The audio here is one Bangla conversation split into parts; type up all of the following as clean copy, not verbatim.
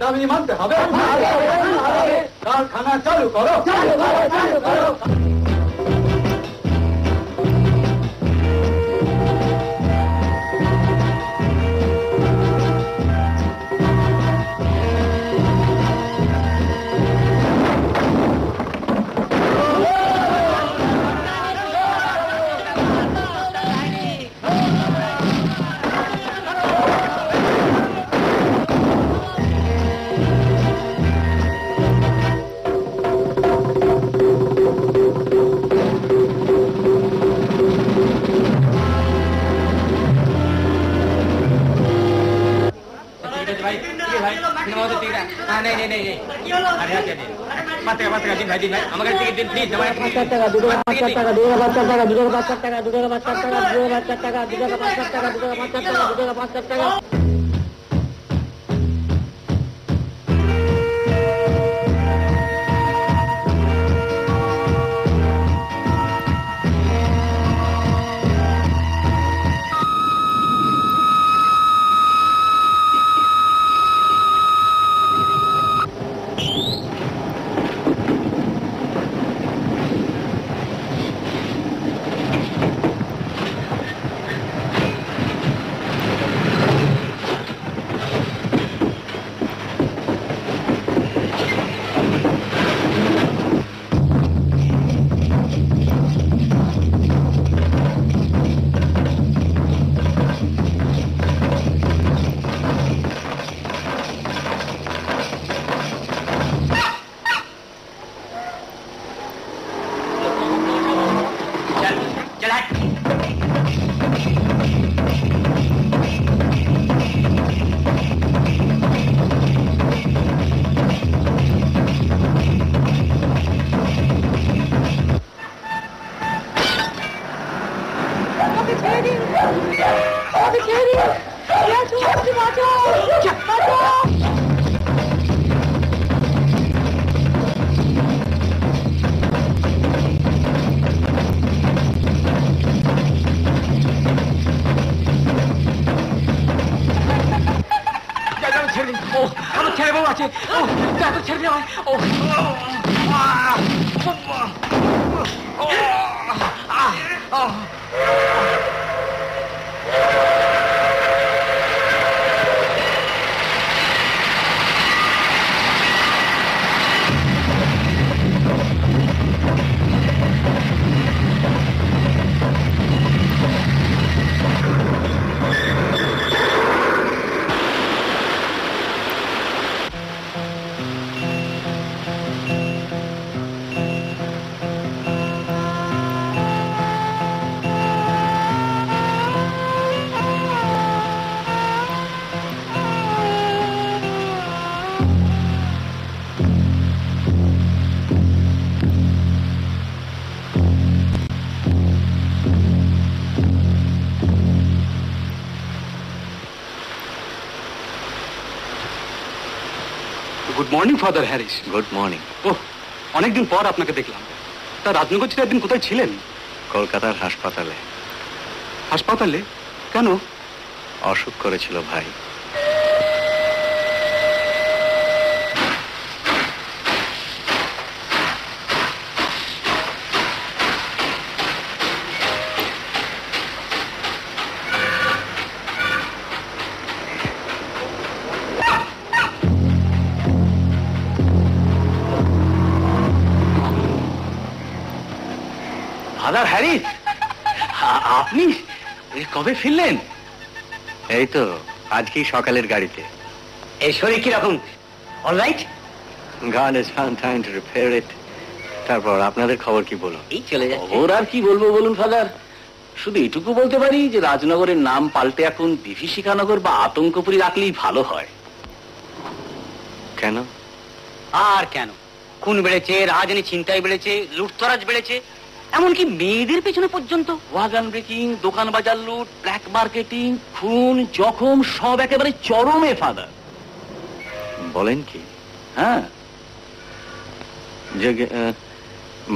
দাবি মানতে হবে। কারখানা চালু করো। Good morning father Harris. Good morning. ওহ, অনেকদিন পর আপনাকে দেখলাম। তা রাজনগর ছিল একদিন কোথায় ছিলেন? কলকাতার হাসপাতালে। হাসপাতালে? কেন? অসুখ করেছিল ভাই। ফাদার হ্যারিস, আপনি কবে ফিরলেন? এই তো আজকেই সকালের গাড়িতে। এই শরীর কিরকম? Alright? God has found time to repair it. তারপর আপনাদের খবর কি বলুন? এই চলে যাচ্ছে। ওর আর কি বলবো বলুন ফাদার, শুধু এটুকু বলতে পারি যে রাজনগরের নাম পাল্টে এখন বিভীষিকানগর বা আতঙ্কপুরী রাখলেই ভালো হয়। কেন? আর কেন? খুন বেড়েছে, রাজধানী ছিনতাই বেড়েছে, লুটতরাজ বেড়েছে, এমনকি মেয়েদের পেছনে পর্যন্ত। ওয়াগান ব্রেকিং, দোকান বাজার লুট, ব্ল্যাক মার্কেটিং, খুন, জখম সব একেবারে চরমে ফাদার। বলেন কি? হ্যাঁ।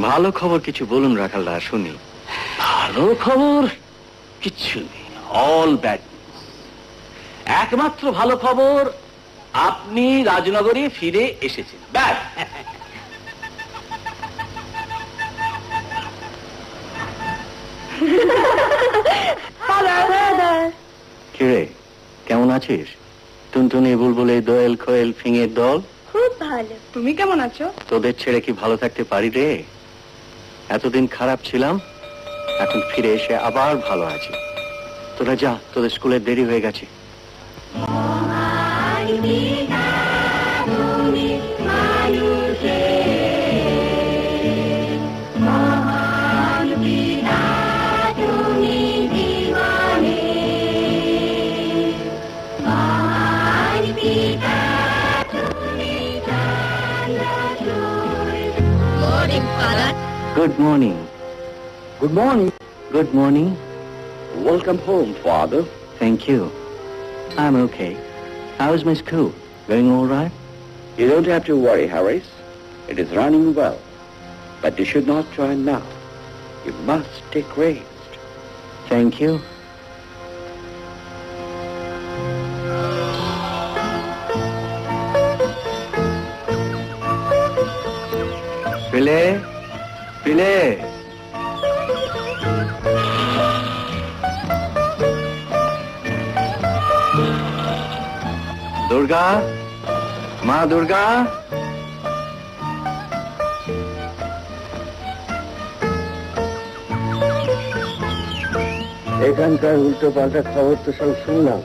ভালো খবর কিছু বলুন রাখালদা, শুনি। ভালো খবর কিচ্ছু নেই, অল ব্যাড নিউজ। একমাত্র ভালো খবর, আপনি রাজনগরে ফিরে এসেছেন, ব্যাস। কিরে, কেমন আছিস? টুনটুনি, বুলবুলি, দোয়েল, খোয়েল, ফিঙের দল। খুব ভালো। তুমি কেমন আছো? তোদের ছেড়ে কি ভালো থাকতে পারি রে? এতদিন খারাপ ছিলাম, এখন ফিরে এসে আবার ভালো আছি। তোরা যা, তোদের স্কুলের দেরি হয়ে গেছে। Good morning. Good morning. Good morning. Welcome home, Father. Thank you. I'm okay. How's my school? Going all right? You don't have to worry, Harris. It is running well. But you should not join now. You must take rest. Thank you. Pile, Pile. Durga, Ma Durga. এখানকার উল্টো পাল্টা খবর তো সব শুনলাম,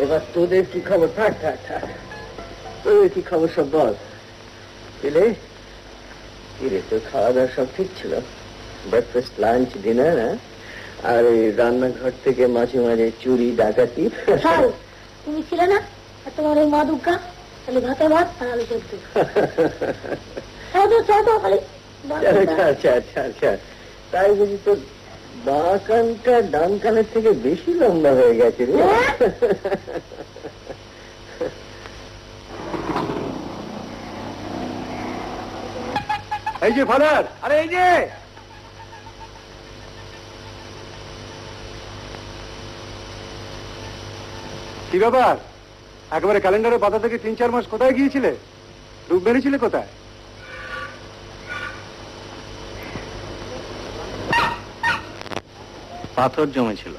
এবার তোদের কি খবর? থাক থাক থাক, তোদের কি খবর সব বল। পেলে কিরে, তোর খাওয়া দাওয়া সব ঠিক ছিল? Breakfast, lunch, dinner? আর ওই রান্নাঘর থেকে মাঝে মাঝে চুরি ডাকাতি? তুমি ছিলে না? আর তোমার ওই মা দুর্গা খালি ভাতে ভাত আর আলু সেদ্ধ। আচ্ছা আচ্ছা আচ্ছা, তাই বুঝি তোর বাঁ কানটা ডান কানের থেকে বেশি লম্বা হয়ে গেছে রে। এই যে ফাদার, আরে এই যে। কি ব্যাপার, একেবারে ক্যালেন্ডারের পাতা থেকে 3-4 মাস কোথায় গিয়েছিলে? ডুব মেরেছিলে কোথায়? পাথর জমেছিল,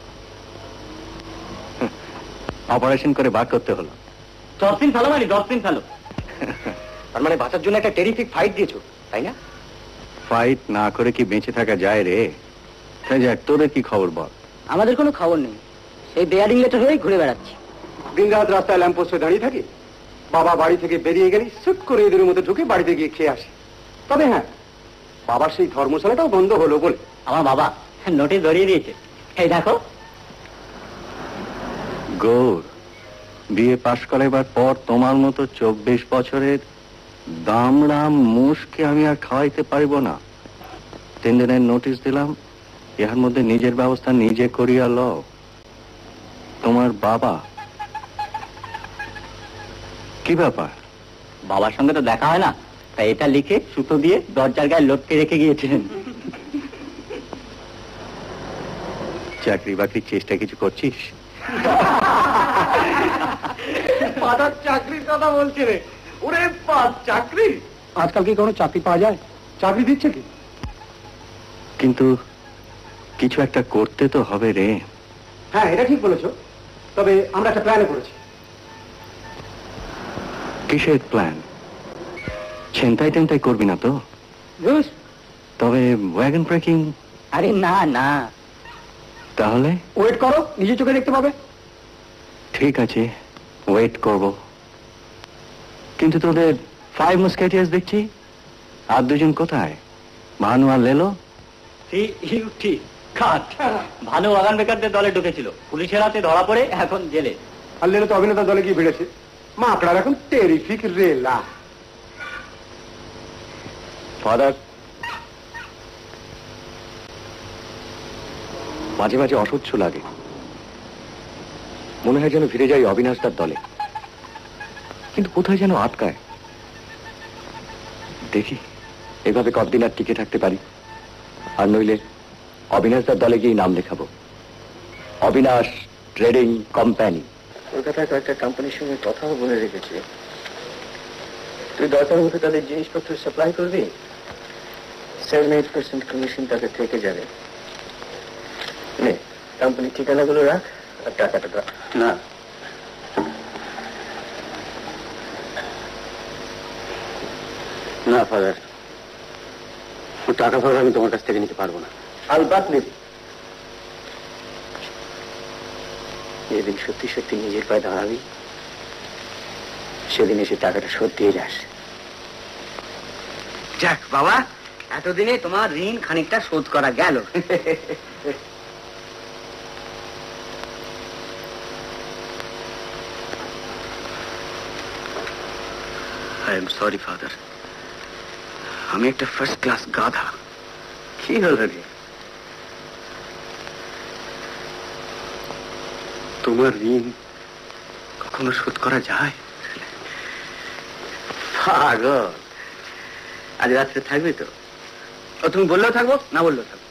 অপারেশন করে বার করতে হলো। ডলফিন ফেলো মানে ডলফিন ফেলো। তার মানে বাঁচার জন্য একটা টেরিফিক ফাইট দিয়েছো, তাই না? ফাইট না করে কি বেঁচে থাকা যায় রে? তাই যাক, তোদের কি খবর বল। আমাদের কোনো খবর নেই, সেই বেয়ারিং লেটার হয়েই ঘুরে বেড়াচ্ছি। দিন রাত রাস্তায় ল্যাম্পপোস্টে দাঁড়িয়ে থাকি, বাবা বাড়ি থেকে বেরিয়ে গেলি সুট করে এদের মধ্যে ঢুকে বাড়িতে গিয়ে খেয়ে আসি। তবে হ্যাঁ, বাবার সেই ধর্মশালাটাও বন্ধ হলো বলে আমার বাবা নোটিশ ধরিয়ে দিয়েছে, এই দেখো। গৌর, বিয়ে পাশ করাবার পর তোমার মতো 24 বছরের দামড়াম মুষকে আমি আর খাওয়াইতে পারিব না। 3 দিনের নোটিশ দিলাম, ইহার মধ্যে নিজের ব্যবস্থা নিজে করিয়া লও। তোমার বাবা কি ব্যাপার? বাবার সঙ্গে তো দেখা হয় না, তাই এটা লিখে সুতো দিয়ে দরজার গায়ে লটকে রেখে গিয়েছিলেন। চাকরি বাকরির চেষ্টা কিছু করছিস? ফাদার চাকরির কথা বলছে রে। ওরে চাকরি, আজকাল কি কোনো চাকরি পাওয়া যায়? চাকরি দিচ্ছে কি? কিন্তু কিছু একটা করতে তো হবে রে। হ্যাঁ, এটা ঠিক বলেছো, তবে আমরা একটা প্ল্যানে করেছি। কিসের প্ল্যান? ছিনতাই টেনতাই করবি না তো? তবে ওয়াগন ব্রেকিং? আরে না না। তাহলে ওয়েট করো, নিজে চোখে দেখতে পাবে। ঠিক আছে, ওয়েট করব। কিন্তু তোদের 5 মুস্কেটিয়ার্স দেখছি, আর 2জন কোথায়? ভানু আর লেলো? ভালো বাগান বেকারদের দলে ঢুকেছিল, পুলিশের হাতে ধরা পড়ে এখন জেলে। আর লেলো তো অভিনেতা দলে গিয়ে ভিড়েছে। মা আপনার এখন টেরিফিক রেলা। ফাদার, মাঝে মাঝে অসহ্য লাগে, মনে হয় যেন ফিরে যাই অবিনাশদার দলে, কিন্তু কোথায় যেন আটকায়। দেখি এভাবে কতদিন আর টিকে থাকতে পারি, আর নইলে অবিনাশদার দলে গিয়ে নাম লেখাবো, অবিনাশ ট্রেডিং কোম্পানি। কলকাতায় কয়েকটা কোম্পানির সঙ্গে কথাও বলে রেখেছি। তুই দরকার মতো তাদের জিনিসপত্র সাপ্লাই করবি, 7-8% কমিশন তাকে থেকে যাবে। নে, কোম্পানির ঠিকানাগুলো রাখ আর টাকাটা দাও। না, না ফাদার, টাকা ফাদার আমি তোমার কাছ থেকে নিতে পারবো না। আলবাত নেবি। যেদিন সত্যি সত্যি নিজের পায়ে দাঁড়াবি সেদিন এসে টাকাটা শোধ দিয়ে যাস। যাক বাবা, এতদিনে তোমার ঋণ খানিকটা শোধ করা গেল। আই এম সরি ফাদার, আমি একটা ফার্স্ট ক্লাস গাধা। কি হলো রে? তোমার ঋণ কখনো শোধ করা যায়? পাগল, আজ রাত্রে থাকবি তো? ও তুমি বললেও থাকবো, না বললেও থাকবো।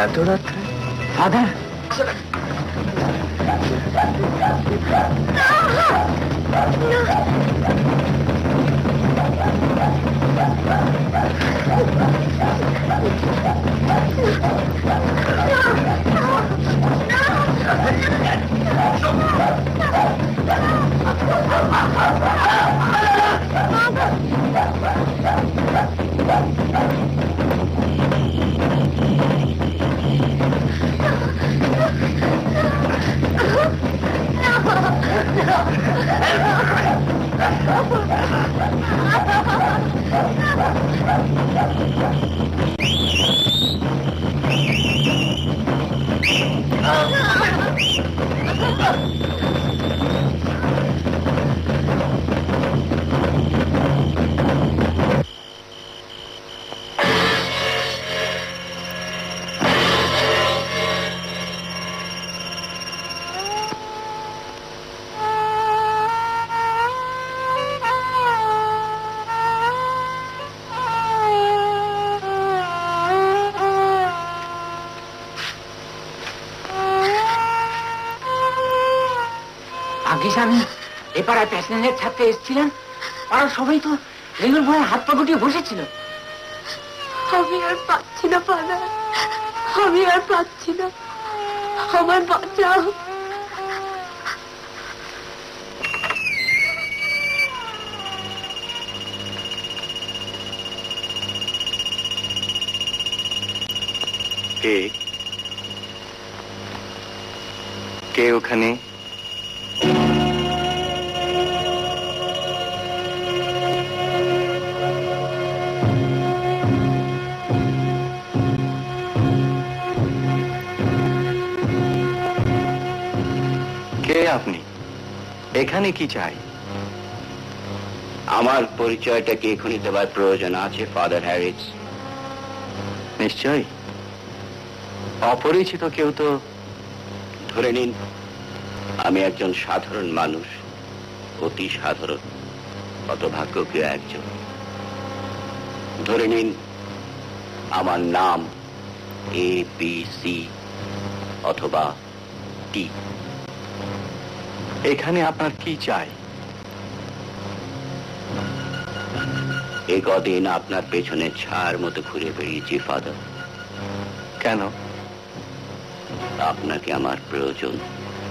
এত রাত্রে ফাদার, আমি এপাড়ায় প্যাসেঞ্জার ছাড়তে এসেছিলাম, আর সবাই তো রেলের ভয়ে হাত পা গুটিয়ে বসেছিল। আমি আর পাচ্ছি না ফাদার, আমি আর পাচ্ছি না, আমার বাঁচাও। কে কে ওখানে? কে আপনি? এখানে কি চাই? আমার পরিচয়টা কি এখনই দেওয়ার প্রয়োজন আছে ফাদার হ্যারিস? নিশ্চয়ই। অপরিচিত কেউ তো। ধরে নিন আমি একজন সাধারণ মানুষ, অতি সাধারণ, হতভাগ্য কেউ একজন। ধরে নিন আমার নাম ABC অথবা টি। এখানে আপনার কি চাই? এ কদিন আপনার পেছনে ছায়ার মতো ঘুরে বেরিয়েছি ফাদার। কেন? আপনাকে আমার প্রয়োজন,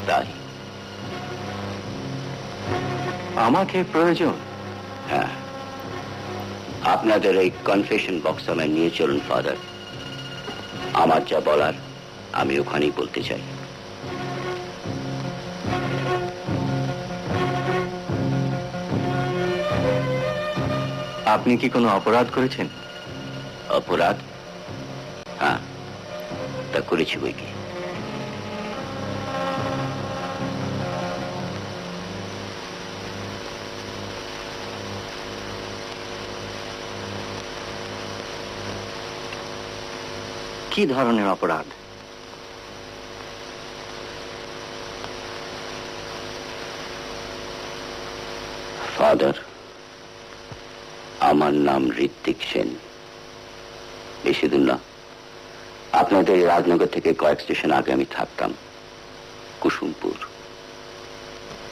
তাই। আমাকে প্রয়োজন? হ্যাঁ, আপনাদের এই কনফেশন বক্স আমায় নিয়ে চলুন ফাদার। আমার যা বলার আমি ওখানেই বলতে চাই। আপনি কি কোনো অপরাধ করেছেন? অপরাধ? হ্যাঁ, তা করেছি বই কি। কি ধরনের অপরাধ? ফাদার, আমার নাম ঋত্বিক সেন। বেশি দূর না, আপনাদের রাজনগর থেকে কয়েক স্টেশন আগে আমি থাকতাম, কুসুমপুর।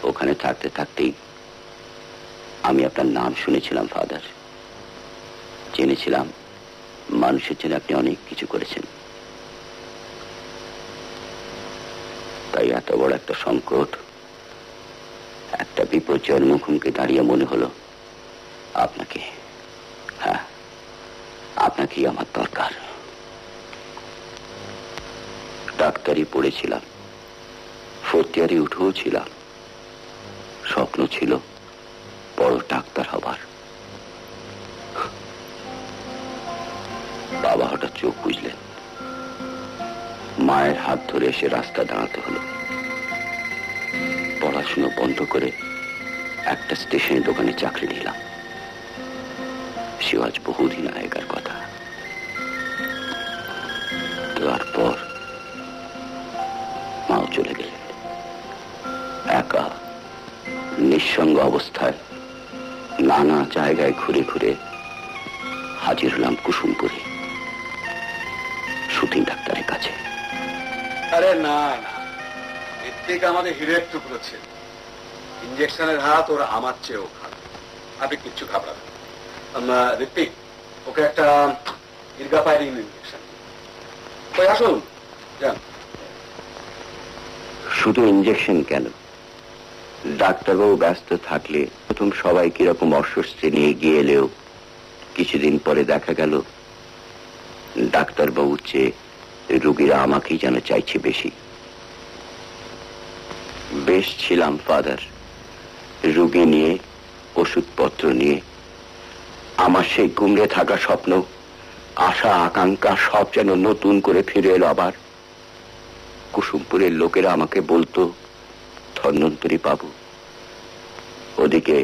ওখানে থাকতে থাকতেই আমি আপনার নাম শুনেছিলাম ফাদার। জেনেছিলাম মানুষের জন্য আপনি অনেক কিছু করেছেন। তাই এত বড় একটা সংকট, একটা বিপর্যয়ের মুখোমুখি দাঁড়িয়ে মনে হলো আপনাকে, হ্যাঁ, আপনাকেই আমার দরকার। ডাক্তারি পড়েছিলাম, ফোর্থ ইয়ারে উঠেও ছিলাম। স্বপ্ন ছিল বড় ডাক্তার হবার। বাবা হঠাৎ চোখ বুঝলেন, মায়ের হাত ধরে এসে রাস্তা দাঁড়াতে হলো। পড়াশুনো বন্ধ করে একটা স্টেশনের দোকানে চাকরি নিলাম। সে আজ বহুদিন আগেকার কথা। তারপর মাও চলে গেলেন। একা নিঃসঙ্গ অবস্থায় নানা জায়গায় ঘুরে ঘুরে হাজির হলাম কুসুমপুরে, শুটিং ডাক্তারের কাছে। আরে না না, এর থেকে আমাদের হিরের টুকরো ছিল। ইঞ্জেকশনের হাত ওরা আমার চেয়েও খারাপ। আপনি কিচ্ছু ঘাবড়াবেন। ঋত্বিক, ওকে একটা ইরগাপাইরিন ইঞ্জেকশন। ওই আসুন, যান। শুধু ইঞ্জেকশন কেন, ডাক্তারবাবু ব্যস্ত থাকলে প্রথম সবাই কিরকম অস্বস্তি নিয়ে গিয়ে এলেও কিছুদিন পরে দেখা গেল ডাক্তারবাবুর চেয়ে রুগীরা আমাকেই যেন চাইছে বেশি। বেশ ছিলাম ফাদার, রুগী নিয়ে, ওষুধপত্র নিয়ে। আমার সেই গুমড়ে থাকা স্বপ্ন, আশা আকাঙ্ক্ষা সব যেন নতুন করে ফিরে এলো আবার। কুসুমপুরের লোকেরা আমাকে বলতো ধন্বন্তরী বাবু। ওদিকে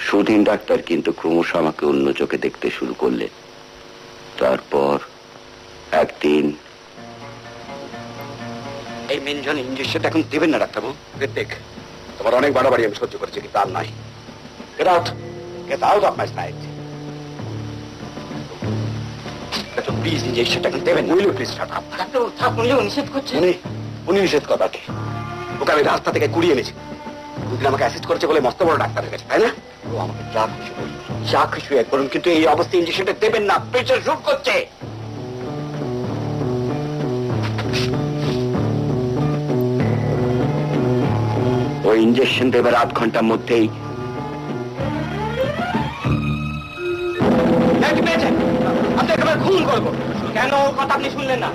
সুধীন ডাক্তার কিন্তু ক্রমশ আমাকে অন্য চোখে দেখতে শুরু করলেন। তারপর একদিন, এই মেনজন ইঞ্জেকশনটা এখন দেবেন না ডাক্তারবাবু। ঋত্বিক, তোমার অনেক বাড়াবাড়ি আমি সহ্য করেছি, কিন্তু আর নাই। Get out. Get out of my sight. Please ইঞ্জেকশনটা এখন দেবেন। Will you please shut up? ডাক্তারবাবু থাক, উনি নিষেধ করছেন। উনি নিষেধ করবার কি? ওকে আমি রাস্তা থেকে কুড়িয়ে এনেছি। দুদিন আমাকে অ্যাসিস্ট করেছে বলে মস্ত বড় ডাক্তারের কাছে, তাই না? ও আমাকে যা খুশি করুন, যা খুশি করুন, কিন্তু এই অবস্থায় ইঞ্জেকশনটা দেবেন না। প্রেশার শুট করছে। ওই ইঞ্জেকশন দেবার আধ ঘন্টার মধ্যেই খুন করবো। কেন ওর কথা আপনি শুনলেন না?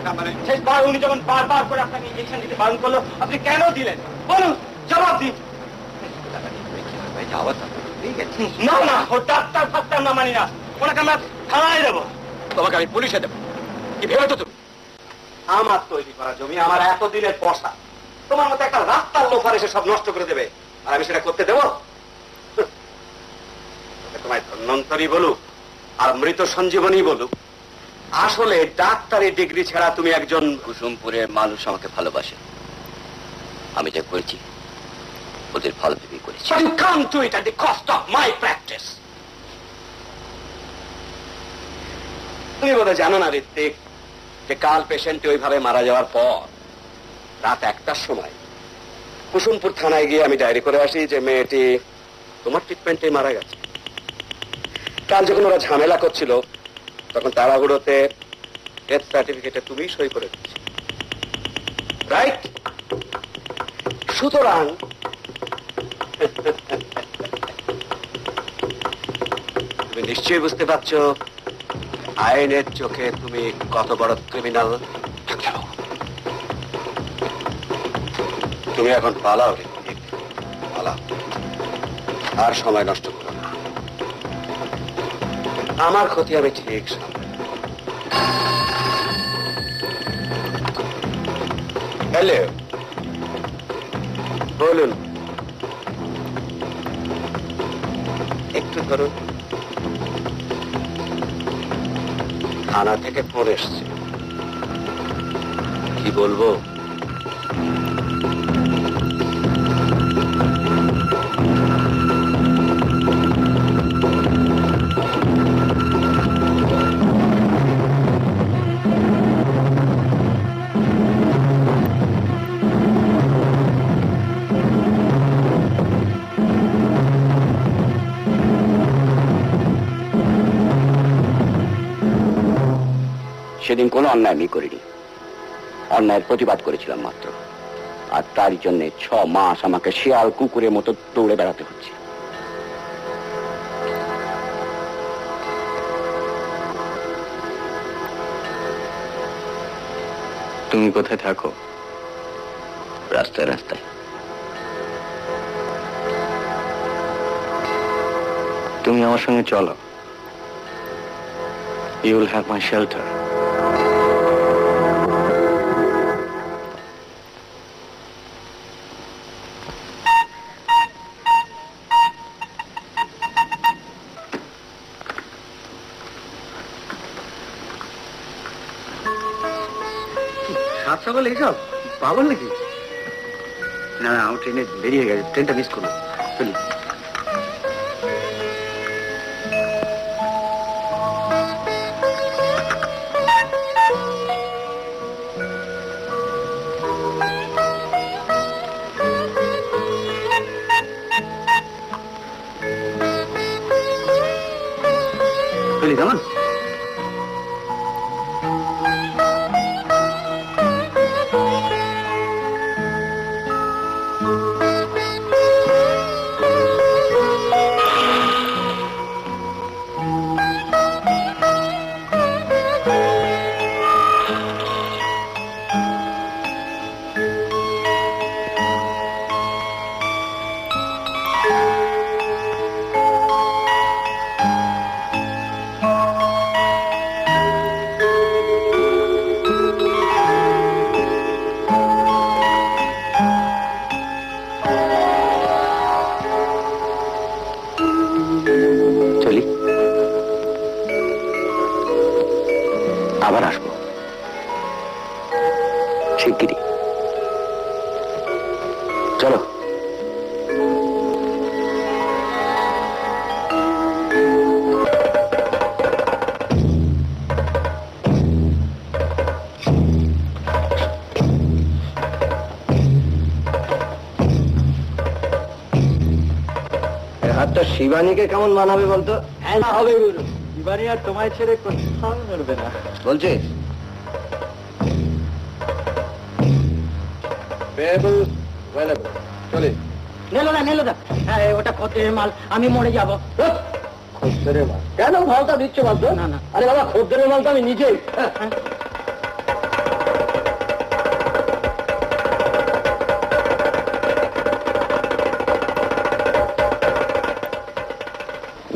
শেষবার উনি যখন বারবার করে আপনাকে ইঞ্জেকশন দিতে বারণ করলো, আপনি কেন দিলেন বলুন, জবাব দিন। না না, ও ডাক্তার ফাক্তার না মানি না, ওনাকে আমরা থানায় দেবো। তোমাকে আমি পুলিশে দেবো। কি ভেবেছো তুমি? আমার তৈরি করা জমি, আমার এতদিনের পয়সা, তোমার মতো একটা রাস্তার লোফার এসে সব নষ্ট করে দেবে, আর আমি সেটা করতে দেবো? তোমায় ধন্বন্তরী বলুক আর মৃত সঞ্জীবনী বলুক, আসলে ডাক্তারি ডিগ্রি ছাড়া তুমি একজন কুসুমপুরের মানুষ আমাকে ভালোবাসে, আমি যা করেছি ওদের ভালো ভেবেই করেছি। But you can't do it at the cost of my practice. তুমি বোধহয় জানো না ঋত্বিক, যে কাল পেশেন্ট ওইভাবে মারা যাওয়ার পর রাত 1টার সময় কুসুমপুর থানায় গিয়ে আমি ডায়েরি করে আসি যে মেয়েটি তোমার ট্রিটমেন্টে মারা গেছে। কাল যখন ওরা ঝামেলা করছিল তখন তাড়াহুড়োতে ডেথ সার্টিফিকেটে তুমি সই করে দিচ্ছি, রাইট? সুতরাং তুমি নিশ্চয়ই বুঝতে পারছো আইনের চোখে তুমি কত বড় ক্রিমিনাল। তুমি এখন পালাও ঋত্বিক, পালাও, আর সময় নষ্ট করো না। আমার ক্ষতি আমি ঠিক সামনে। হ্যালো, বলুন। একটু ধরুন, থানা থেকে ফোন এসছে। কি বলবো? সেদিন কোনো অন্যায় আমি করিনি, অন্যায়ের প্রতিবাদ করেছিলাম মাত্র, আর তারই জন্য 6 মাস আমাকে শিয়াল কুকুরের মতো দৌড়ে বেড়াতে হচ্ছে। তুমি কোথায় থাকো? রাস্তায় রাস্তায়। তুমি আমার সঙ্গে চলো, you will have my shelter. সাত সকাল এইসব পাগল নাকি? না না, আমার ট্রেনে দেরি হয়ে গেছে, ট্রেনটা মিস করবো। চলি। চলি কেমন? আবার আসবো শিগগিরই। চলো। হাতটা শিবানীকে কেমন মানাবে বলতো? হ্যাঁ, হবে গুরু। শিবানী আর তোমায় ছেড়ে কোথাও নড়বে না। বলছিস? চলে। নেলো না। হ্যাঁ, ওটা খদ্দের মাল, আমি মরে যাবো। খদ্দের মাল? কেন মালটা দিচ্ছ বলতো? না না, আরে বাবা, খদ্দের মাল তো আমি নিজেই।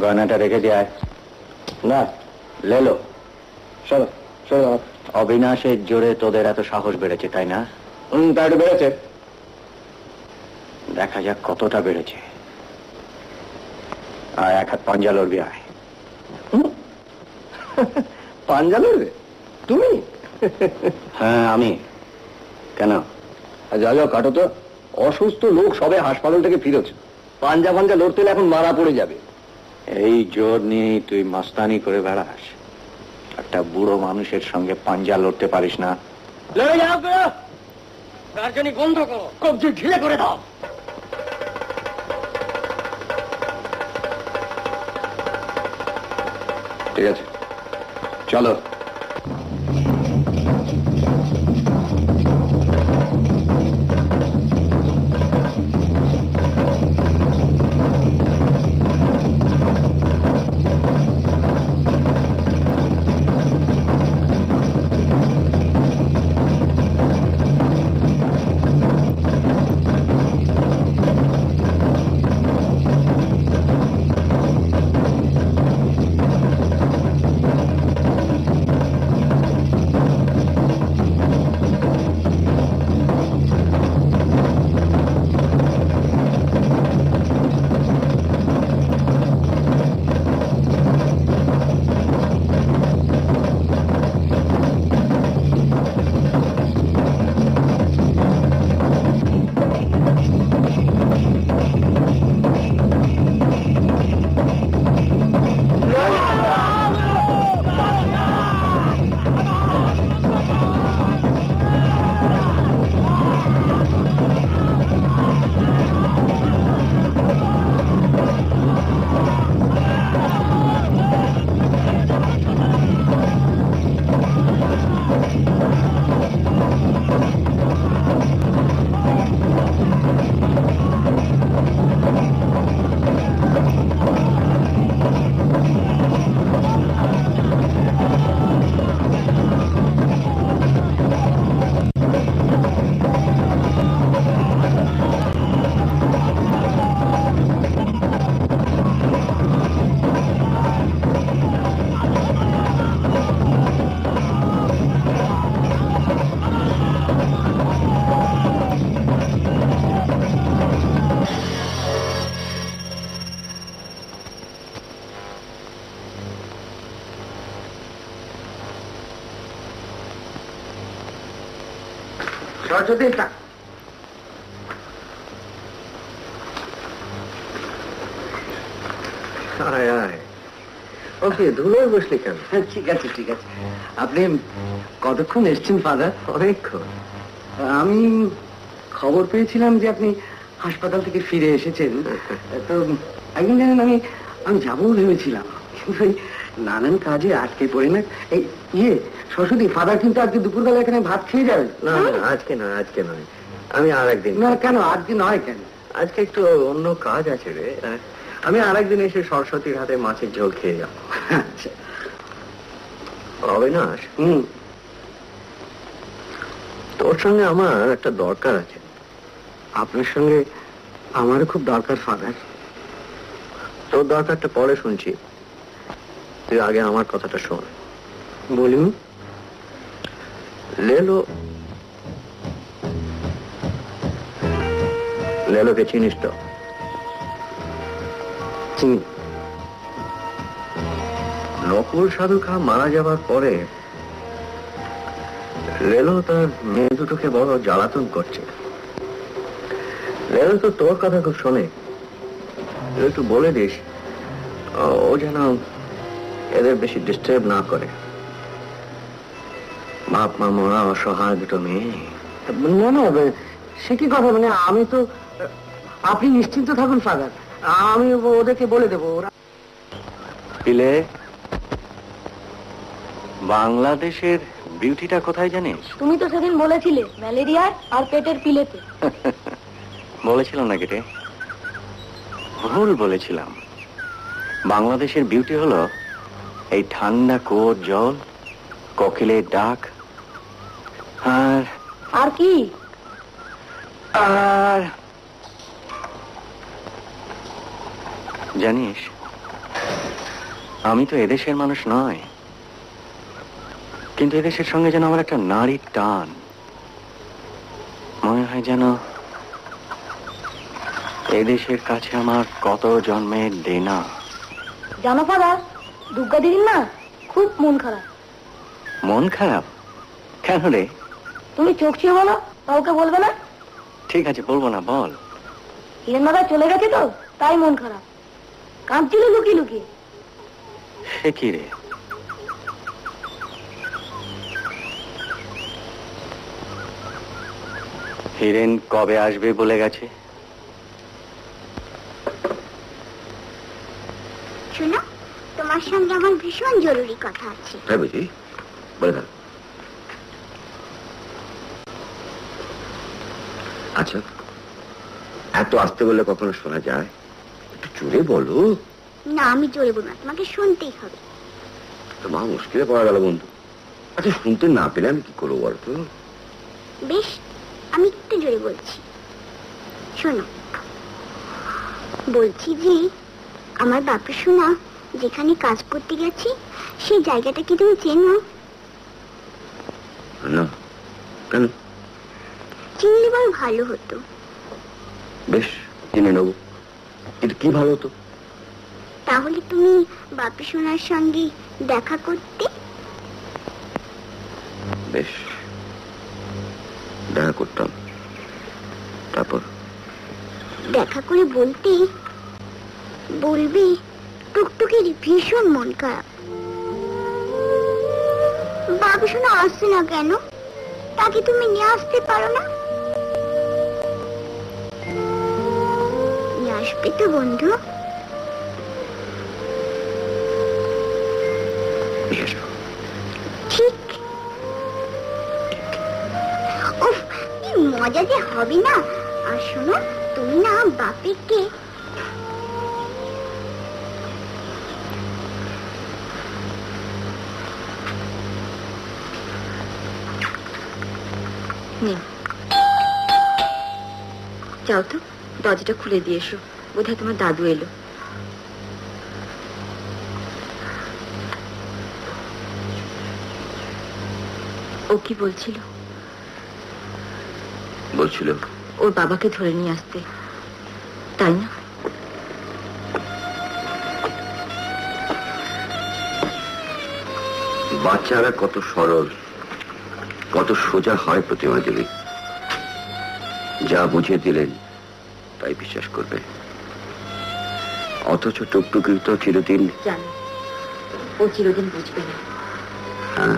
গয়নাটা রেখে দিয়ে আয়। না, লেলো। চলো চলো। অবিনাশের জোরে তোদের এত সাহস বেড়েছে, তাই না? তা একটু বেড়েছে। দেখা যাক কতটা বেড়েছে। আর এক হাত পাঞ্জা লড়বি আয়। পাঞ্জা লড়বে তুমি? হ্যাঁ আমি। কেন? যা যাও কাটো তো, অসুস্থ লোক সবে হাসপাতাল থেকে ফিরেছে, পাঞ্জা পাঞ্জা লড়তে হলে এখন মারা পড়ে যাবে। এই জোর নিয়ে তুই মাস্তানি করে বেড়াস? একটা বুড়ো মানুষের সঙ্গে পাঞ্জা লড়তে পারিস না? লড়ে যাও তো, রাজনী বন্ধ করো, কবজি ঢিলে করে দাও। ঠিক আছে, চলো। সরস্বতী ওকে, ধুলোয় বসলে কেন? ঠিক আছে ঠিক আছে। আপনি কতক্ষণ এসছেন ফাদার? অনেকক্ষণ। আমি খবর পেয়েছিলাম যে আপনি হাসপাতাল থেকে ফিরে এসেছেন, তো একদিন জানেন আমি যাবো ভেবেছিলাম, কিন্তু নানান কাজে আটকে পড়ে না। এই সরস্বতী, ফাদার কিন্তু আজকে দুপুরবেলা এখানে ভাত খেয়ে যাবে। না আজকে নয়, আজকে নয়, আমি আর একদিন। না কেন আজকে নয় কেন? আজকে একটু অন্য কাজ আছে রে, আমি আর একদিন এসে সরস্বতীর হাতে মাছের ঝোল খেয়ে যাবো। আচ্ছা অবিনাশ, তোর সঙ্গে আমার একটা দরকার আছে। আপনার সঙ্গে আমারও খুব দরকার ফাদার। তোর দরকারটা পরে শুনছি, তুই আগে আমার কথাটা শোন। বলুন। লেলোকে চিনিস তো? চিনি। নকুল সাধু খা মারা যাবার পরে লেলো তার মেয়ে দুটোকে বড় জ্বালাতন করছে। লেলো তো তোর কথা খুব শোনে, তুই একটু বলে দিস ও যেন এদের বেশি ডিস্টার্ব না করে। বাপ মা মরা অসহায় দুটো মেয়ে। না না, সে কি কথা, মানে আমি তো, আপনি নিশ্চিন্ত থাকুন ফাদার, আমি ওদেরকে বলে দেবো। ওরা পিলে, বাংলাদেশের বিউটিটা কোথায় জানিস? তুমি তো সেদিন বলেছিলে ম্যালেরিয়ার আর পেটের পিলেতে। বলেছিলাম নাকি রে? ভুল বলেছিলাম। বাংলাদেশের বিউটি হলো এই ঠান্ডা কুয়োর জল, কোকিলের ডাক, আর কি? আর জানিস, আমি তো এদেশের মানুষ নয়, কিন্তু এদেশের সঙ্গে যেন আমার একটা নারীর টান। মনে হয় যেন এদেশের কাছে আমার কত জন্মের দেনা। জানো ফাদার, দুর্গা দিদির না খুব মন খারাপ। মন খারাপ কেন রে? তুমি চোখ ছিঁড়ে বলো, কাউকে বলবে না। ঠিক আছে, বলবো না, বল। হিরেন দাদা চলে গেছে তো, তাই মন খারাপ। কাঁদছিল লুকিয়ে লুকিয়ে। সে কি রে? হিরেন কবে আসবে বলে গেছে? শোনো, তোমার সঙ্গে আমার ভীষণ জরুরি কথা আছে। হ্যাঁ বুঝি, বলে দাও। আচ্ছা, এত আসতে বললে কখনো শোনা যায়? একটু জোরে বলো। না, আমি জোরে বলবো না, তোমাকে শুনতেই হবে। তো মা মুশকিলে পড়া গেল বন্ধু। আচ্ছা, শুনতে না পেলে আমি কি করবো বলতো? বেশ, আমি একটু জোরে বলছি, শোনো। বলছি যে আমার বাপু সোনা যেখানে কাজ করতে গেছে সেই জায়গাটা কি তুমি চেনো? না, কেন? চিনলে বড় ভালো হতো। বেশ, চিনে নেবো, কিন্তু কি ভালো হতো? তাহলে তুমি বাপু সোনার সঙ্গে দেখা করতে। বেশ, দেখা করতাম। তারপর দেখা করে বলবে টুকটুকির ভীষণ মন খারাপ। বাবু শোনা আসছে না কেন? তাকে তুমি নিয়ে আসতে পারো না? নিয়ে আসবে তো বন্ধু? ঠিক। উফ, কি মজা যে হবে না। আর শোনো, তুমি না বাপেরকে যাও তো, দরজাটা খুলে দিয়ে এসো, বোধহয় তোমার দাদু এলো। ও কি বলছিল? বলছিল ওর বাবাকে ধরে নিয়ে আসতে, তাই না? বাচ্চারা কত সরল, কত সোজা হয় প্রতিমা দেবী। যা বুঝিয়ে দিলেন তাই বিশ্বাস করবে, অথচ টুকটুকি তো চিরদিন। জানো, ও চিরদিন বুঝবে না। হ্যাঁ,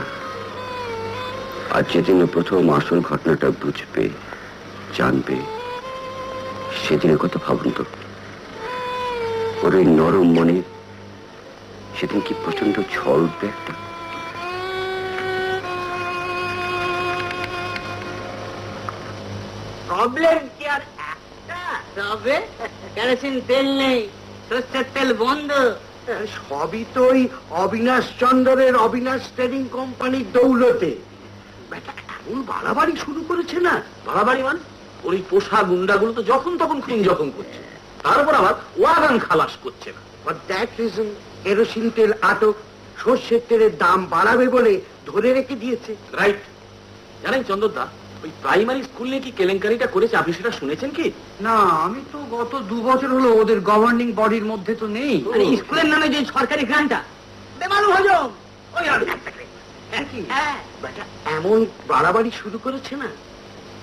আর যেদিন প্রথম আসল ঘটনাটা বুঝবে, জানবে, সেদিনের কথা ভাবুন তো। ওর ওই নরম মনে সেদিন কি প্রচন্ড ঝড় উঠবে একটা। প্রবলেম কি আর একটা? তবে কেরোসিন তেল নেই, সর্ষের তেল বন্ধ। সবই তো ওই অবিনাশ চন্দ্রের অবিনাশ ট্রেডিং কোম্পানির দৌলতে। বেটা এমন বাড়াবাড়ি শুরু করেছে না। বাড়াবাড়ি মানে? ওই পোষা গুন্ডাগুলো তো যখন তখন খুন যখন করছে, তার উপর আবার ওয়াগান খালাস করছে না। ফর দ্যাট রিজন কেরোসিন তেল আটক, সর্ষের তেলের দাম বাড়াবে বলে ধরে রেখে দিয়েছে। রাইট। জানেন চন্দ্রদা, ওই প্রাইমারি স্কুল নিয়ে কি কেলেঙ্কারিটা করেছে, আপনি সেটা শুনেছেন কি? না, আমি তো গত 2 বছর হলো ওদের গভর্নিং বডির মধ্যে তো নেই। স্কুলের নামে যে সরকারি গ্রান্টটা বেমালুম হজম, ওই বেটা এমন বাড়াবাড়ি শুরু করেছে না,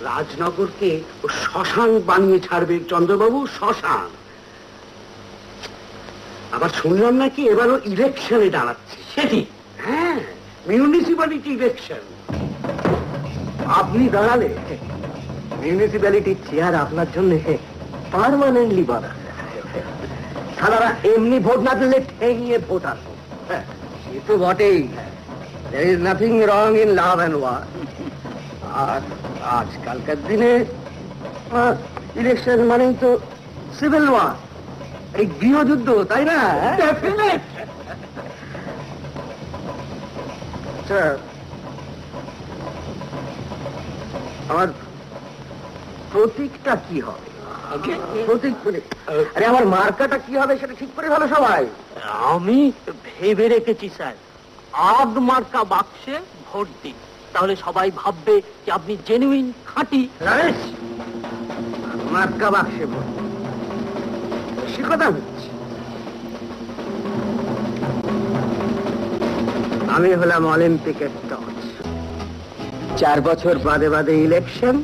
রাজনগরকে ও শ্মশান বানিয়ে ছাড়বে চন্দ্রবাবু, শ্মশান। আবার শুনলাম নাকি এবারও ইলেকশনে দাঁড়াচ্ছে। সেটি? হ্যাঁ, মিউনিসিপ্যালিটি ইলেকশন। আপনি দাঁড়ালে মিউনিসিপ্যালিটির চেয়ার আপনার জন্য পার্মানেন্টলি বানা। সারারা এমনি ভোট না দিলে ঠেঙিয়ে ভোট আসো। সে তো বটেই, there is nothing wrong in love and war. আর আজকালকার দিনে ইলেকশন মানেই তো সিভিল ওয়ার, এই গৃহযুদ্ধ, তাই না? আমার প্রতীকটা কি হবে? প্রতীক আরে আমার মার্কাটা কি হবে সেটা ঠিক করে ভালো সবাই। আমি ভেবে রেখেছি স্যার, আগ মার্কা বাক্সে ভোট দিন, তাহলে সবাই ভাববে যে আপনি জেনুইন খাঁটি। মার্কা বাক্সে ভোট, সে কথা হচ্ছে। আমি হলাম অলিম্পিকের টর্চ। 4 বছর বাদে বাদে ইলেকশন,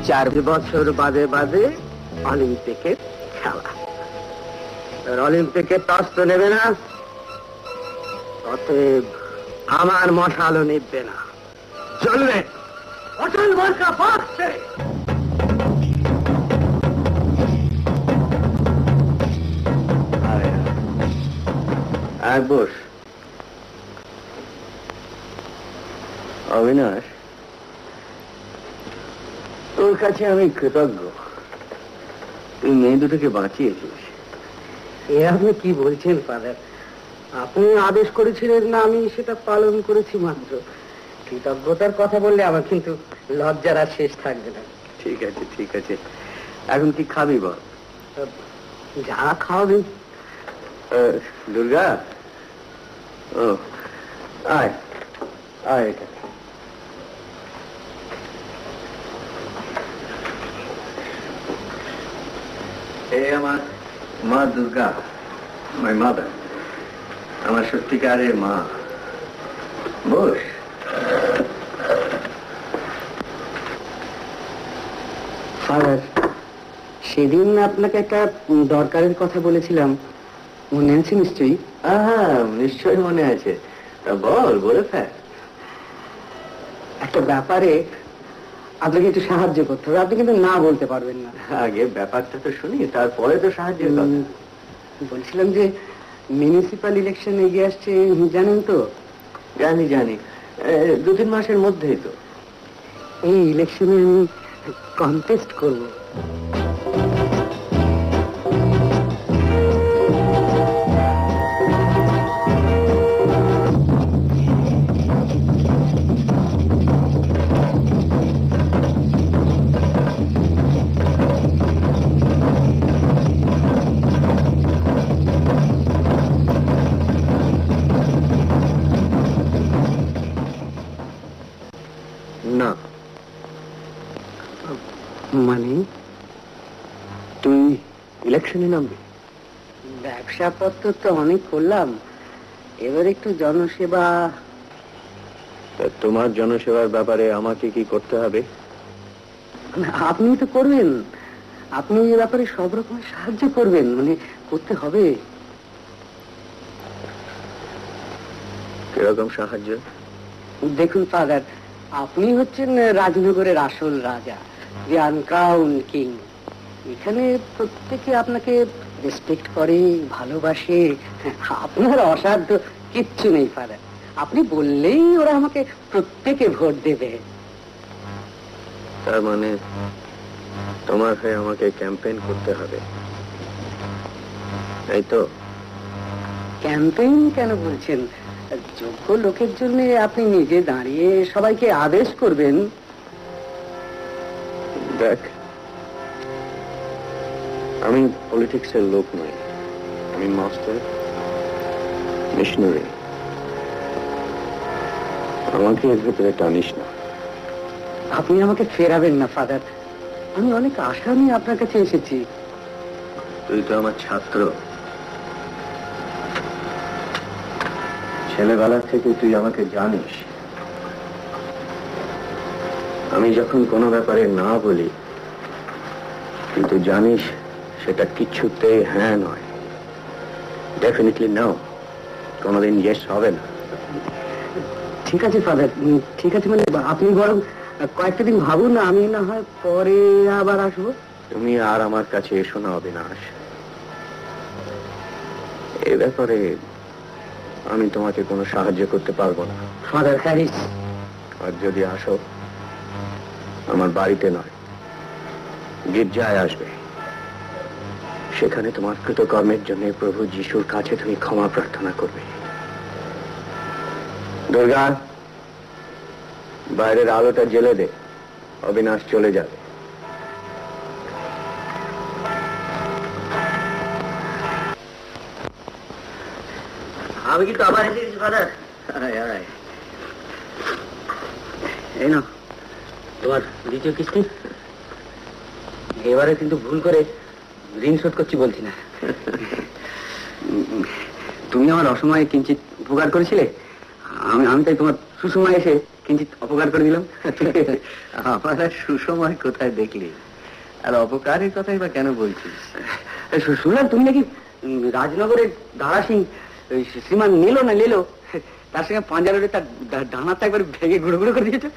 4 বছর বাদে বাদে অলিম্পিকের খেলা। আর অলিম্পিকের টর্চ তো নেবে না, অতএব আমার মশালও নিবে না। চলবে অটল মার্কা ফাঁসছে। বস। অবিনাশ, তোর কাছে আমি কৃতজ্ঞ, তুই মেয়ে দুটোকে বাঁচিয়েছিস। এ আপনি কি বলছেন ফাদার? আপনি আদেশ করেছিলেন না, আমি সেটা পালন করেছি মাত্র। কৃতজ্ঞতার কথা বললে আমার কিন্তু লজ্জার আর শেষ থাকবে না। ঠিক আছে ঠিক আছে, এখন কি খাবি বল? যা খাওয়াবেন। দুর্গা, ও আয় আয়, এটা এই আমার মা দুর্গা, মাই মাদার, আমার সত্যিকারের মা। বস। ফাদার, সেদিন আপনাকে একটা দরকারের কথা বলেছিলাম, মনে আছে নিশ্চয়ই? হ্যাঁ, নিশ্চয়ই মনে আছে। বল, বলে ফেল। একটা ব্যাপারে আপনাকে একটু সাহায্য করতে হবে, আপনি কিন্তু না বলতে পারবেন না। আগে ব্যাপারটা তো শুনি, তারপরে তো সাহায্যের কথা। বলছিলাম যে মিউনিসিপ্যাল ইলেকশন এগিয়ে আসছে, জানেন তো? জানি জানি, 2-3 মাসের মধ্যেই তো। এই ইলেকশনে আমি কন্টেস্ট করব। না মানে তুই ইলেকশনে নামবি? ব্যবসাপত্র তো অনেক করলাম, এবার একটু জনসেবা। তোমার জনসেবার ব্যাপারে আমাকে কি করতে হবে? আপনি তো করবেন, আপনি এই ব্যাপারে সব রকম সাহায্য করবেন, মানে করতে হবে। কিরকম সাহায্য? দেখুন ফাদার, আপনি হচ্ছেন রাজনগরের আসল রাজা, দি আনক্রাউন কিং। এখানে প্রত্যেকে আপনাকে রেসপেক্ট করে, ভালোবাসে। আপনার অসাধ্য কিচ্ছু নেই ফাদার, আপনি বললেই ওরা আমাকে প্রত্যেকে ভোট দেবে। তার মানে তোমার হয়ে আমাকে ক্যাম্পেইন করতে হবে, এই তো? ক্যাম্পেইন কেন বলছেন? যোগ্য লোকের জন্য আপনি নিজে দাঁড়িয়ে সবাইকে আদেশ করবেন। দেখ, আমি পলিটিক্সের লোক নই, আমি মাস্টার মিশনারি। আমাকে এর ভেতরে টানিস না। আপনি আমাকে ফেরাবেন না ফাদার, আমি অনেক আশা নিয়ে আপনার কাছে এসেছি। তুই তো আমার ছাত্র, ছেলেবেলা থেকে তুই আমাকে জানিস। আমি যখন কোনো ব্যাপারে না বলি, কিন্তু জানিস সেটা কিছুতেই হ্যাঁ নয়, ডেফিনেটলি নাও, কোনোদিন ইয়েস হবে না। ঠিক আছে ফাদার, ঠিক আছে, মানে আপনি বরং কয়েকটা দিন ভাবুন, আমি না হয় পরে আবার আসবো। তুমি আর আমার কাছে এসো না অবিনাশ, এ ব্যাপারে আমি তোমাকে কোনো সাহায্য করতে পারবো না। ফাদার হ্যারিস, আর যদি আসো, আমার বাড়িতে নয়, গির্জায় আসবে। সেখানে তোমার কৃতকর্মের জন্য প্রভু যিশুর কাছে তুমি ক্ষমা প্রার্থনা করবে। দুর্গা, বাইরের আলোটা জ্বেলে দে, অবিনাশ চলে যাবে। আমি কিন্তু আবার এসেছি ফাদার। আয় আয়, এই না তোমার দ্বিতীয় কিস্তি। এবারে কিন্তু ভুল করে ঋণ শোধ করছি বলছি না। তুমি আমার অসময়ে কিঞ্চিত উপকার করেছিলে, আমি তাই তোমার সুসময় এসে কিঞ্চিত অপকার করে দিলাম। আমার আর সুসময় কোথায় দেখলি, আর অপকারের কথাই বা কেন বলছিস? শুনলাম তুমি নাকি রাজনগরের দারা সিং শ্রীমান নীলো তার সঙ্গে পাঞ্জাবের তার ডানাটা একবার ভেঙে গুঁড়ো গুঁড়ো করে দিয়েছো।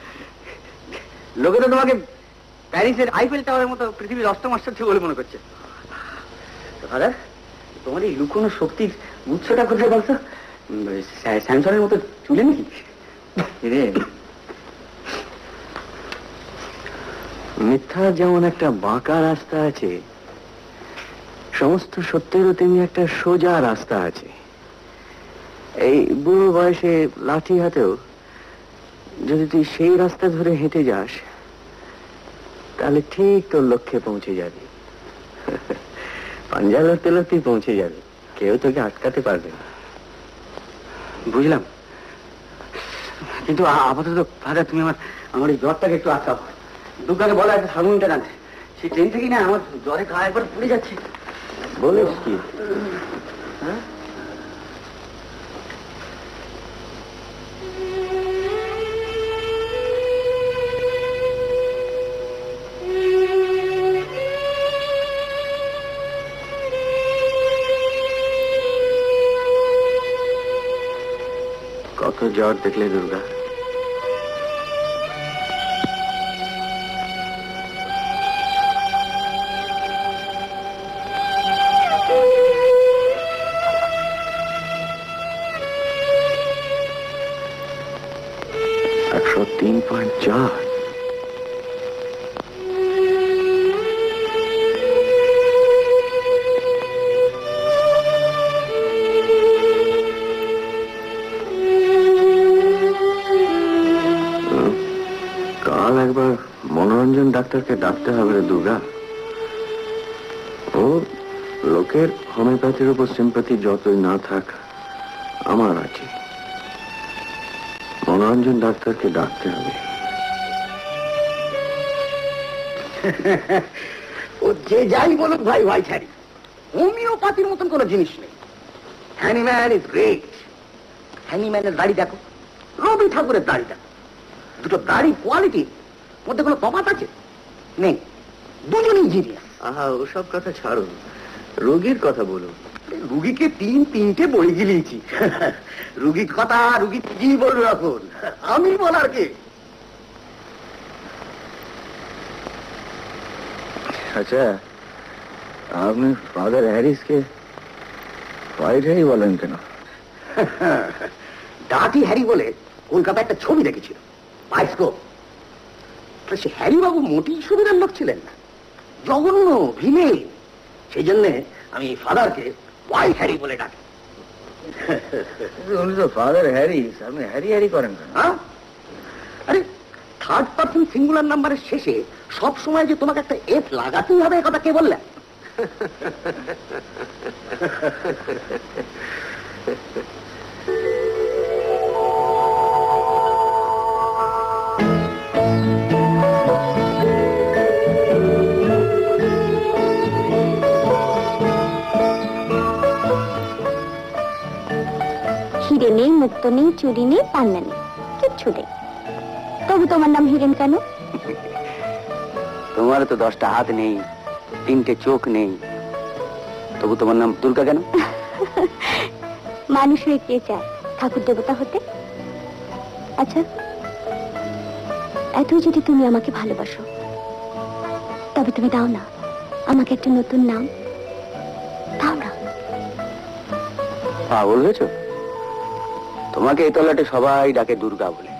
লোকে তো তোমাকে প্যারিসের আইফেল টাওয়ারের মতো পৃথিবীর অষ্টম আশ্চর্য বলে মনে করছে। ফাদার, তোমার এই লুকোনো শক্তির উৎসটা কোথায় বলতো? স্যামসনের মতো চুলে নাকি? রে, মিথ্যা যেমন একটা বাঁকা রাস্তা আছে, সমস্ত সত্যেরও তেমনি একটা সোজা রাস্তা আছে। এই বুড়ো বয়সে লাঠি হাতেও যদি তুই সেই রাস্তা ধরে হেঁটে যাস, তাহলে ঠিক তোর লক্ষ্যে পৌঁছে যাবি। পাঞ্জা লড়তে লড়তেই পৌঁছে যাবি, কেউ তোকে আটকাতে পারবে না। বুঝলাম, কিন্তু আপাতত ফাদার তুমি আমার এই জ্বরটাকে একটু আটকাও। দুর্গাকে বলা একটা হারমোনিয়ামটা আনতে। সেই ট্রেন থেকেই না আমার জ্বরে গা একবার পড়ে যাচ্ছে। বলিস কি? হ্যাঁ, কত জ্বর দেখলে দুর্গা? একশো 3.4। কাল একবার মনোরঞ্জন ডাক্তারকে ডাকতে হবে রে দুর্গা। ও লোকের হোমিওপ্যাথির উপর সিম্পাথি যতই না থাক, আমার আছে। মনোরঞ্জন ডাক্তারকে ডাকতে হবে। ও যে যাই বলুক ভাই, ভাই ছাড়ি হোমিওপ্যাথির মতন কোনো জিনিস নেই। Hahnemann is great. হ্যানিম্যানের দাড়ি দেখো, রবি ঠাকুরের দাড়ি দেখো, দুটো দাড়ি কোয়ালিটির মধ্যে কোনো তফাৎ আছে? নেই, দুজনই ইঞ্জিনিয়ার। আহা, ওসব কথা ছাড়ুন, রোগীর কথা বলুন। রুগীকে তিনটে বই গিলিয়েছি। রুগীর কথা রুগী কি বলবো এখন, আমি বলার কে? আচ্ছা, আপনি ফাদার হ্যারিসকে হোয়াইট হ্যারি বলেন কেন? ডাটি হ্যারি বলে কলকাতায় একটা ছবি দেখেছিল, বায়োস্কোপ। সে হ্যারি বাবু মোটেই সুবিধার লোক ছিলেন না, জঘন্য ভিলে। সেই জন্যে আমি ফাদারকে হোয়াইট হ্যারি বলে ডাকি। উনি তো ফাদার হ্যারিস, আপনি হ্যারি হ্যারি করেন কেন? আরে, থার্ড পারসন সিঙ্গুলার নাম্বারের শেষে সব সময় যে তোমাকে একটা এফ লাগাতেই হবে, কথা কে বললেন? হিরে নেই, মুক্ত নেই, চুরি নেই, পান্না নেই, কিচ্ছু নেই, তবু তোমার নাম হিরেন কেন? তোমার তো 10টা হাত নেই, 3টে চোখ নেই, তবু তোমার নাম দুর্গা কেন? মানুষ হয়ে কে চায় ঠাকুর দেবতা হতে? আচ্ছা, এত যদি তুমি আমাকে ভালোবাসো, তবে তুমি দাও না আমাকে একটা নতুন নাম, দাও না। পাগল হয়েছ? তোমাকে এই তলাটে সবাই ডাকে দুর্গা বলে।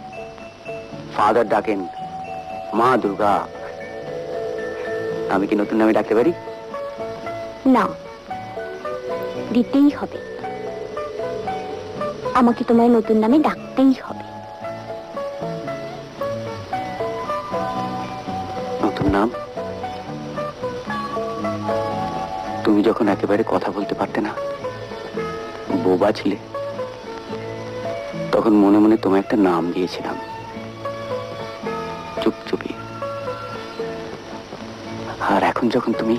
ফাদার ডাকেন মা দুর্গা। আমি কি নতুন নামে ডাকতে পারি? না, দিতেই হবে, আমাকে তোমায় নতুন নামে ডাকতেই হবে। নতুন নাম? তুমি যখন একেবারে কথা বলতে পারতে না, বোবা ছিলে, তখন মনে মনে তোমায় একটা নাম দিয়েছিলাম, চুপচুপি। আর এখন যখন তুমি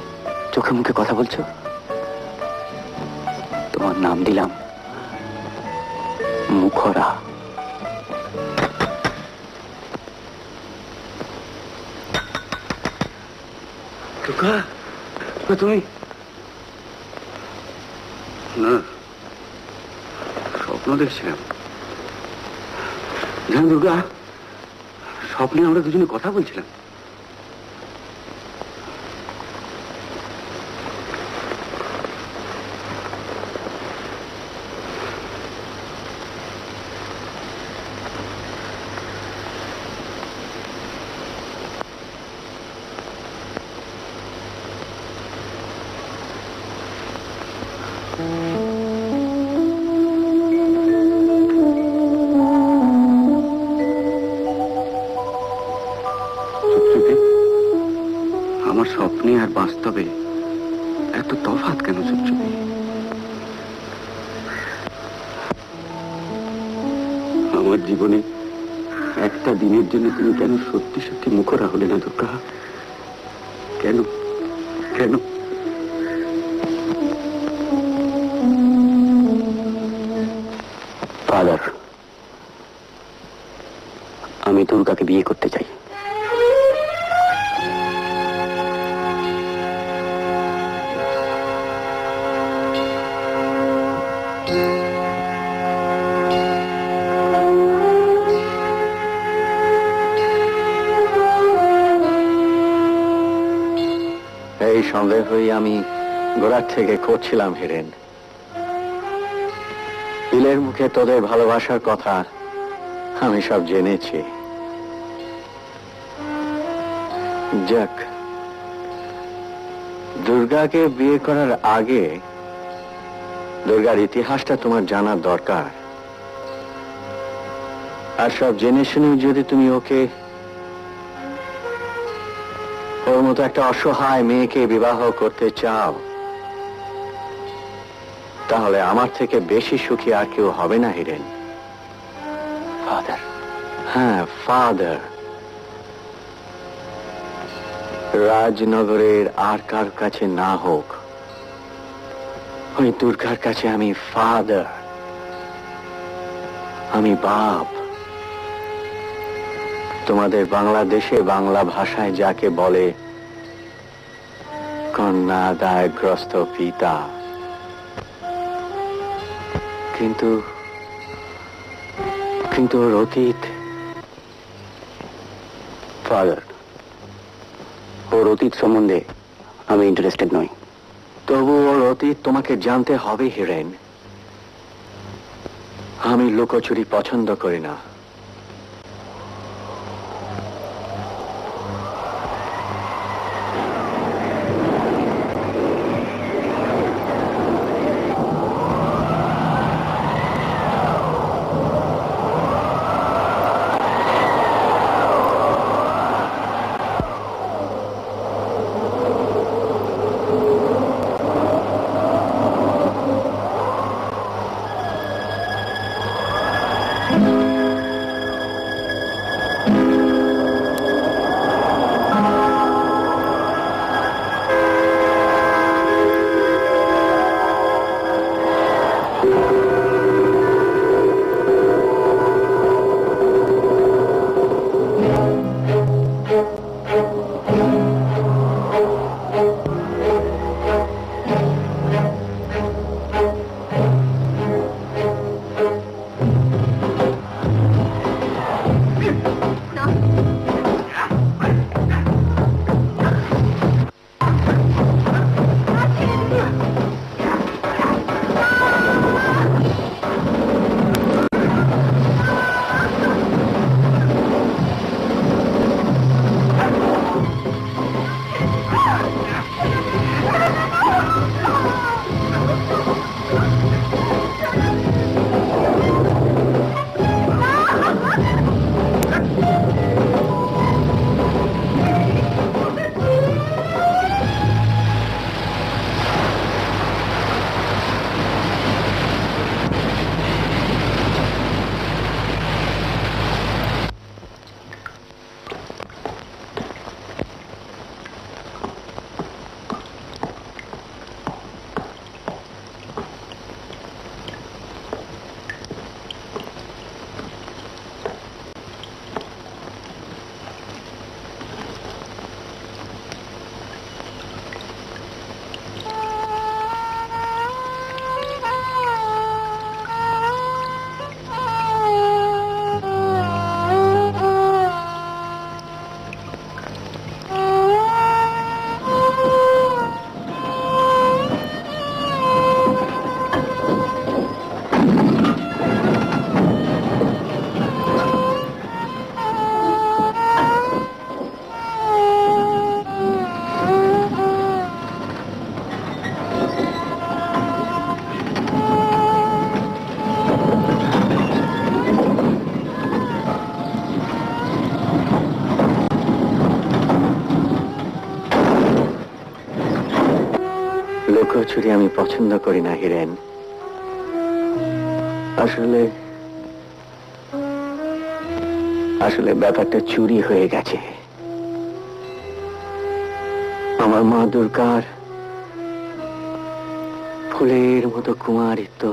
চোখে মুখে কথা বলছো, তোমার নাম দিলাম মুখরা। টুকা তুমি না স্বপ্ন দেখছিলাম জান দুর্গা, স্বপ্নে আমরা দুজনে কথা বলছিলাম। আমার স্বপ্নে আর বাস্তবে এত তফাৎ কেন চুপচুপি? আমার জীবনে একটা দিনের জন্য তুমি কেন সত্যি সত্যি মুখরা হলে না দুর্গা? কেন কেন? ফাদার, আমি দুর্গাকে বিয়ে করতে চাই। এই সন্দেহই আমি গোড়ার থেকে করছিলাম হিরেন। বিলের মুখে তোদের ভালোবাসার কথা আমি সব জেনেছি। যাক, দুর্গাকে বিয়ে করার আগে দুর্গার ইতিহাসটা তোমার জানার দরকার। আর সব জেনে শুনে যদি তুমি ওকে, ওর মতো একটা অসহায় মেয়েকে বিবাহ করতে চাও, তাহলে আমার থেকে বেশি সুখী আর কেউ হবে না হিরেন। ফাদার, হ্যাঁ ফাদার। রাজনগরের আর কার কাছে না হোক, ওই দুর্গার কাছে আমি ফাদার, আমি বাপ। তোমাদের বাংলাদেশে বাংলা ভাষায় যাকে বলে কন্যা দায়গ্রস্ত পিতা। কিন্তু কিন্তু ওর অতীত। ফাদার, ওর অতীত সম্বন্ধে আমি ইন্টারেস্টেড নই। তবু ওর অতীত তোমাকে জানতে হবে হিরেন। আমি লুকোচুরি পছন্দ করি না। চুরি আমি পছন্দ করি না হিরেন। আসলে আসলে ব্যাপারটা চুরি হয়ে গেছে। আমার মা দুর্গার ফুলের মতো কুমারিত্ব,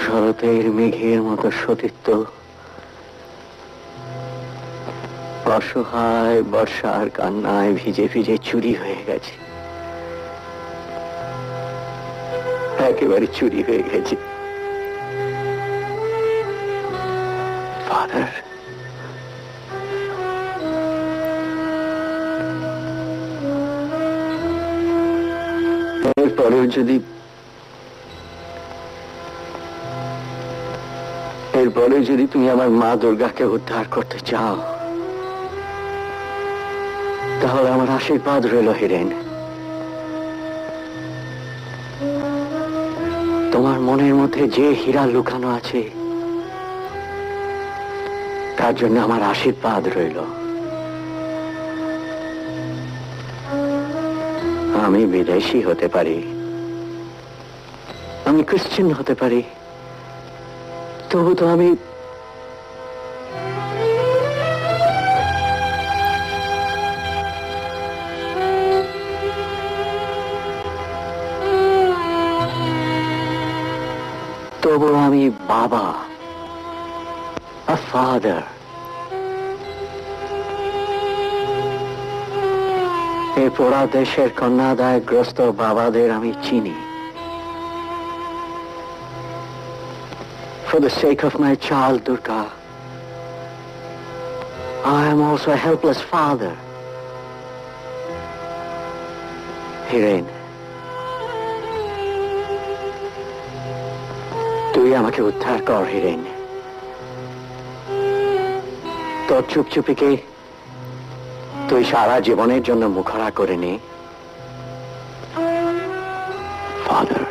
শরতের মেঘের মতো সতীত্ব অসহায় বর্ষার কান্নায় ভিজে ভিজে চুরি হয়ে গেছে, একেবারে চুরি হয়ে গেছে। ফাদার, এরপরেও যদি তুমি আমার মা দুর্গাকে উদ্ধার করতে চাও, তাহলে আমার আশীর্বাদ রইল হিরেন। তোমার মনের মধ্যে যে হীরা লুকানো আছে, তার জন্য আমার আশীর্বাদ রইল। আমি বিদেশি হতে পারি, আমি খ্রিস্টান হতে পারি, তবু তো আমি বাবা, a father. এই পোড়া দেশের কন্যাদায়গ্রস্ত বাবাদের আমি চিনি। For the sake of my child Durga, I am also a helpless father. হিরেন, তুই আমাকে উদ্ধার কর হিরেন। তোর চুপচুপিকে তুই সারা জীবনের জন্য মুখরা করে নে। ফাদার,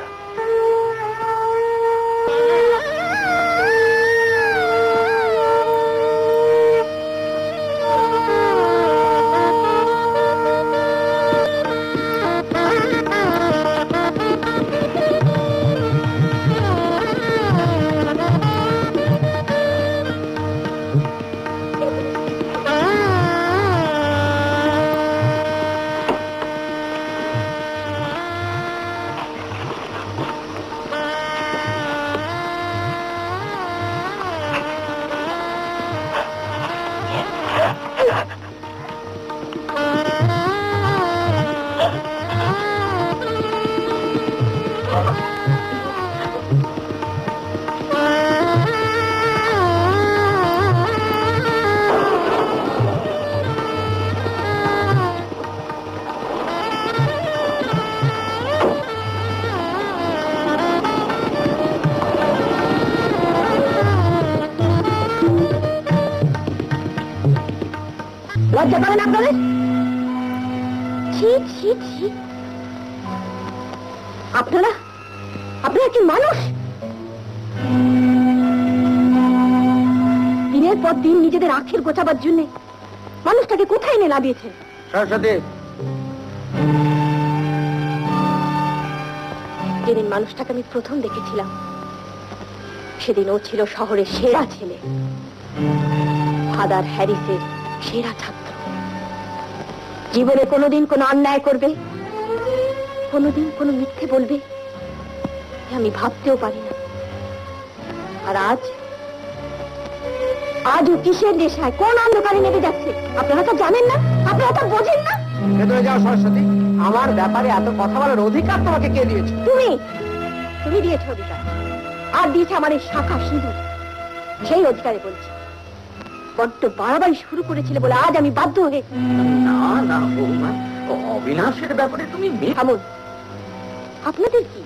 লজ্জা করে না আপনাদের? আপনারা কি মানুষ? দিনের পর দিন নিজেদের আখের গোছাবার জন্য মানুষটাকে কোথায় এনে নামিয়েছেন? সরস্বতী, যেদিন মানুষটাকে আমি প্রথম দেখেছিলাম, সেদিন ও ছিল শহরের সেরা ছেলে, ফাদার হ্যারিসের সেরা ছাত্র। জীবনে কোনোদিন কোনো অন্যায় করবে, কোনোদিন কোনো মিথ্যে বলবে, আমি ভাবতেও পারি না। আর আজ ও কিসের নেশায় কোন অন্ধকারে নেমে যাচ্ছে আপনারা তো জানেন না, আপনারা তো বোঝেন না। ভেতরে যাও সরস্বতী। আমার ব্যাপারে এত কথা বলার অধিকার তোমাকে কে দিয়েছে? তুমি দিয়েছ অধিকার, আর দিয়েছে আমার এই শাখা সিঁদুর। সেই অধিকারে বলছি, বড্ড বাড়াবাড়ি শুরু করেছিল বলে আজ আমি বাধ্য হয়ে। না বৌমা, অবিনাশের ব্যাপারে তুমি থামুন। আপনাদের কি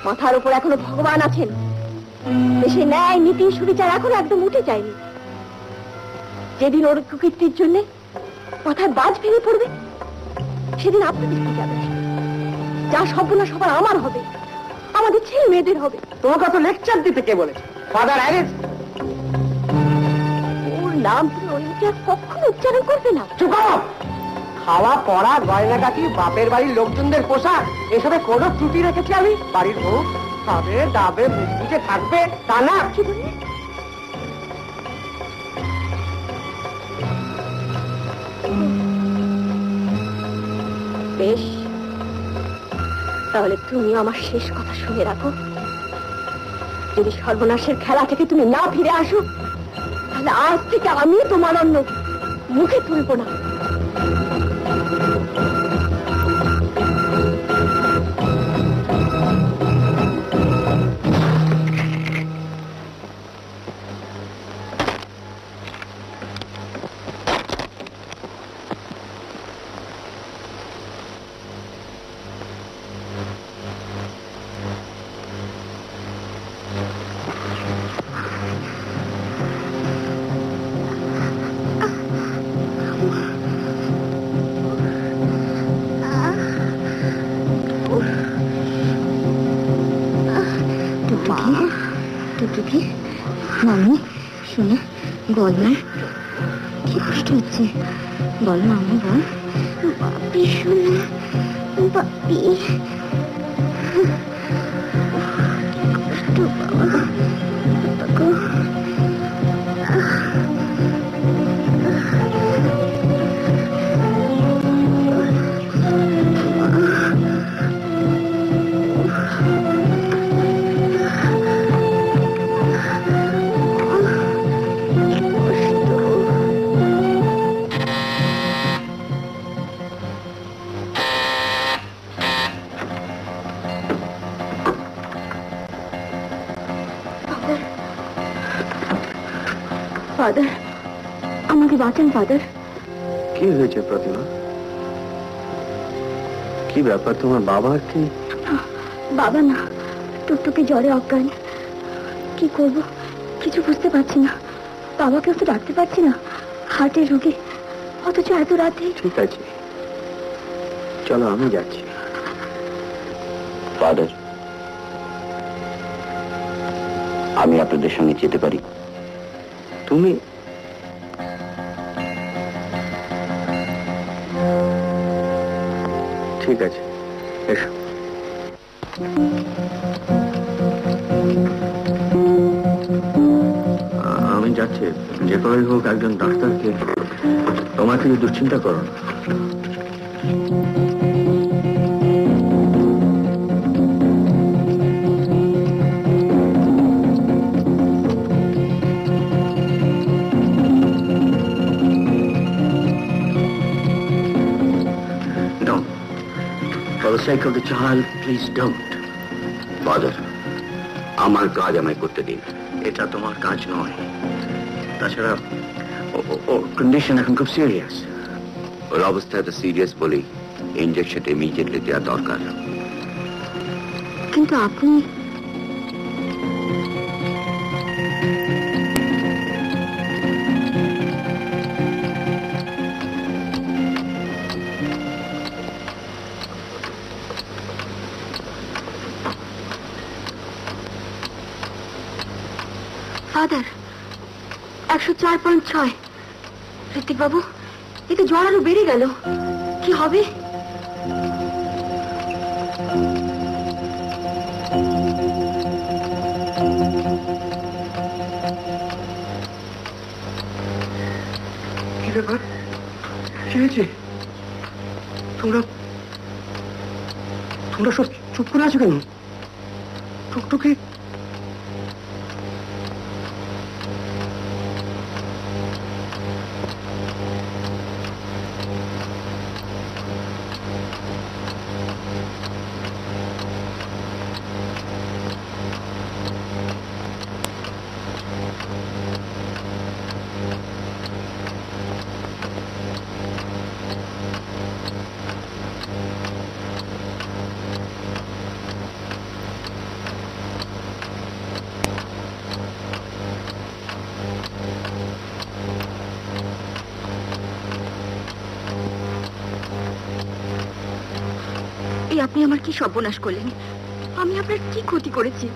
মাথার উপর এখনো ভগবান আছেন? দেশে ন্যায় নীতি সুবিচার এখনো একদম উঠে যায়নি। যেদিন ওর কুকীর্তির জন্য মাথায় বাজ ভেঙে পড়বে, সেদিন আপনাদের কি যাবে? যা সর্বনা সবার আমার হবে, আমাদের ছেলে মেয়েদের হবে। তোমাকে তো লেকচার দিতে কে বলেছে? Father Harris. ওর নাম তুমি ওই কখনো উচ্চারণ করবে না। চুপ করো। খাওয়া পড়া গয়নাগাটি বাপের বাড়ির লোকজনদের পোশাক এসবে কোনো ত্রুটি রেখেছি আমি? বাড়ির বউ খাবে দাবে মুখ বুঝে থাকবে তা না? বেশ, তাহলে তুমি আমার শেষ কথা শুনে রাখো। যদি সর্বনাশের খেলা থেকে তুমি না ফিরে আসো, তাহলে আজ থেকে আমি তোমার অন্য মুখে তুলব না। টুকটুকি, মামি শোনো, বল না কি কষ্ট হচ্ছে, বল মামি বল। বাপি শোনো, বাপি কষ্ট বাবা, ফাদার, আমাকে বাঁচান ফাদার। কি হয়েছে প্রতিমা? কি ব্যাপার তোমার বাবার? কি বাবা না, টুকটুকি জ্বরে অজ্ঞান। কি করব কিছু বুঝতে পারছি না। বাবাকেও তো ডাকতে পারছি না, হার্টের রোগী, অথচ এত রাতে। ঠিক আছে, চলো আমি যাচ্ছি। ফাদার, আমি আপনাদের সঙ্গে যেতে পারি? তুমি ঠিক আছে, এসো। আমি যাচ্ছি, যে করেই হোক একজন ডাক্তারকে। তোমাকে দুশ্চিন্তা করো না। For the sake of the child, please don't. Father, আমার কাজ আমায় করতে দিন। এটা তোমার কাজ নয়। তাছাড়া ওর কন্ডিশন এখন খুব সিরিয়াস। ওর অবস্থা এত সিরিয়াস বলেই ইঞ্জেকশনটা ইমিডিয়েটলি দেওয়া দরকার। কিন্তু আপনি ফাদার, 104.6। ঋত্বিক বাবু, এতে জ্বর আরো বেড়ে গেল, কি হবে? কি ব্যাপার? কি হয়েছে? তোমরা সব চুপ করে আছো কেন? টুকটুকি আপনি আমার কি সর্বনাশ করলেন? আমি আপনার কি ক্ষতি করেছি?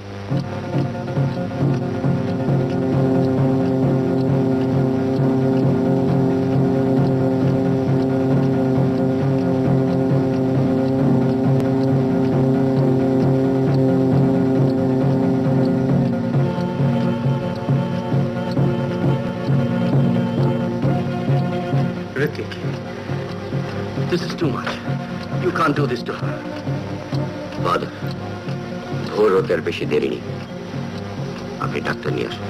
Ritik, this is too much. You can't do this to her. Father, ভোর হতে আর বেশি দেরি নেই। আপনি ডাক্তার নিয়ে আসুন।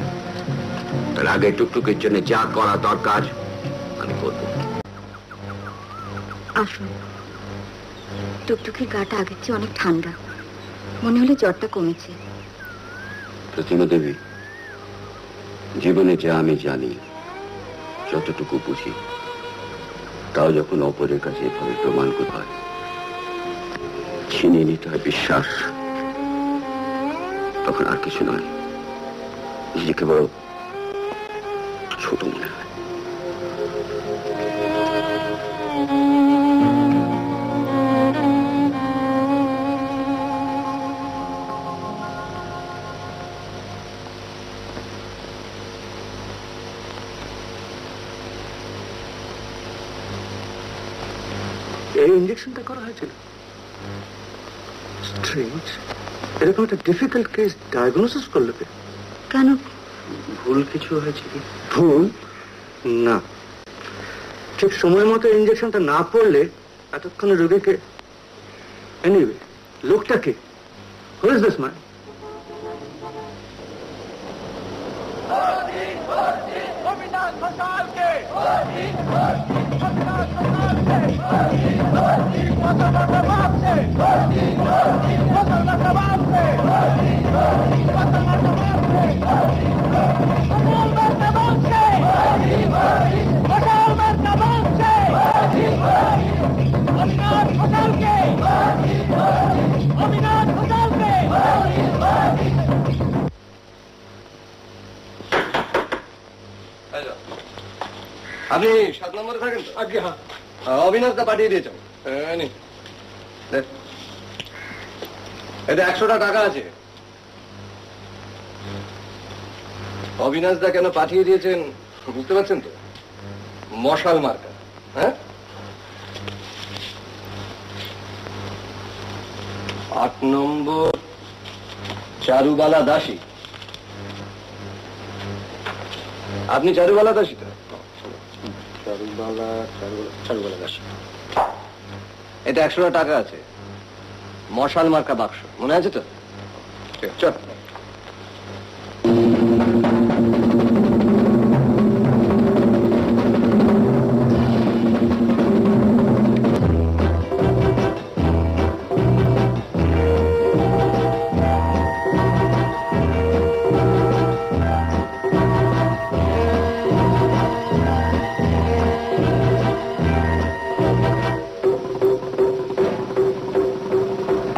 তার আগে টুকটুকির জন্য যা করা দরকার আমি করব। আসুন, টুকটুকির গাটা আগের চেয়ে অনেক ঠান্ডা, মনে হলে জ্বরটা কমেছে। প্রতিমা দেবী, জীবনে যা আমি জানি, যতটুকু বুঝি, তাও যখন অপরের কাছে এভাবে প্রমাণ করতে হয়, ছিনিয়ে নিতে হয় বিশ্বাস, তখন আর কিছু নয়, নিজেকে বড় ছোট মনে হয়। এই ইঞ্জেকশনটা করা হয়েছিল? স্ট্রেঞ্জ, এরকম একটা ডিফিকাল্ট কেস ডায়াগনোসিস করলো কে? কেন, ভুল কিছু হয়েছে কি? ভুল না, ঠিক সময় মতো ইঞ্জেকশনটা না পড়লে এতক্ষণে রোগীকে। এনিওয়ে, লোকটা কে? Who is this man? আপনি 7 নম্বরে থাকেন তো? আগে হ্যাঁ, অবিনাশদা পাঠিয়ে দিয়েছেন। এতে 100টা টাকা আছে। অবিনাশদা কেন পাঠিয়ে দিয়েছেন বুঝতে পারছেন তো? মশাল মার্কা। হ্যাঁ, 8 নম্বর চারুবালা দাসী। আপনি চারুবালা দাসী তো? চারুবালা দাসী। এটা 100টা টাকা আছে, মশাল মার্কা বাক্স, মনে আছে তো? চল।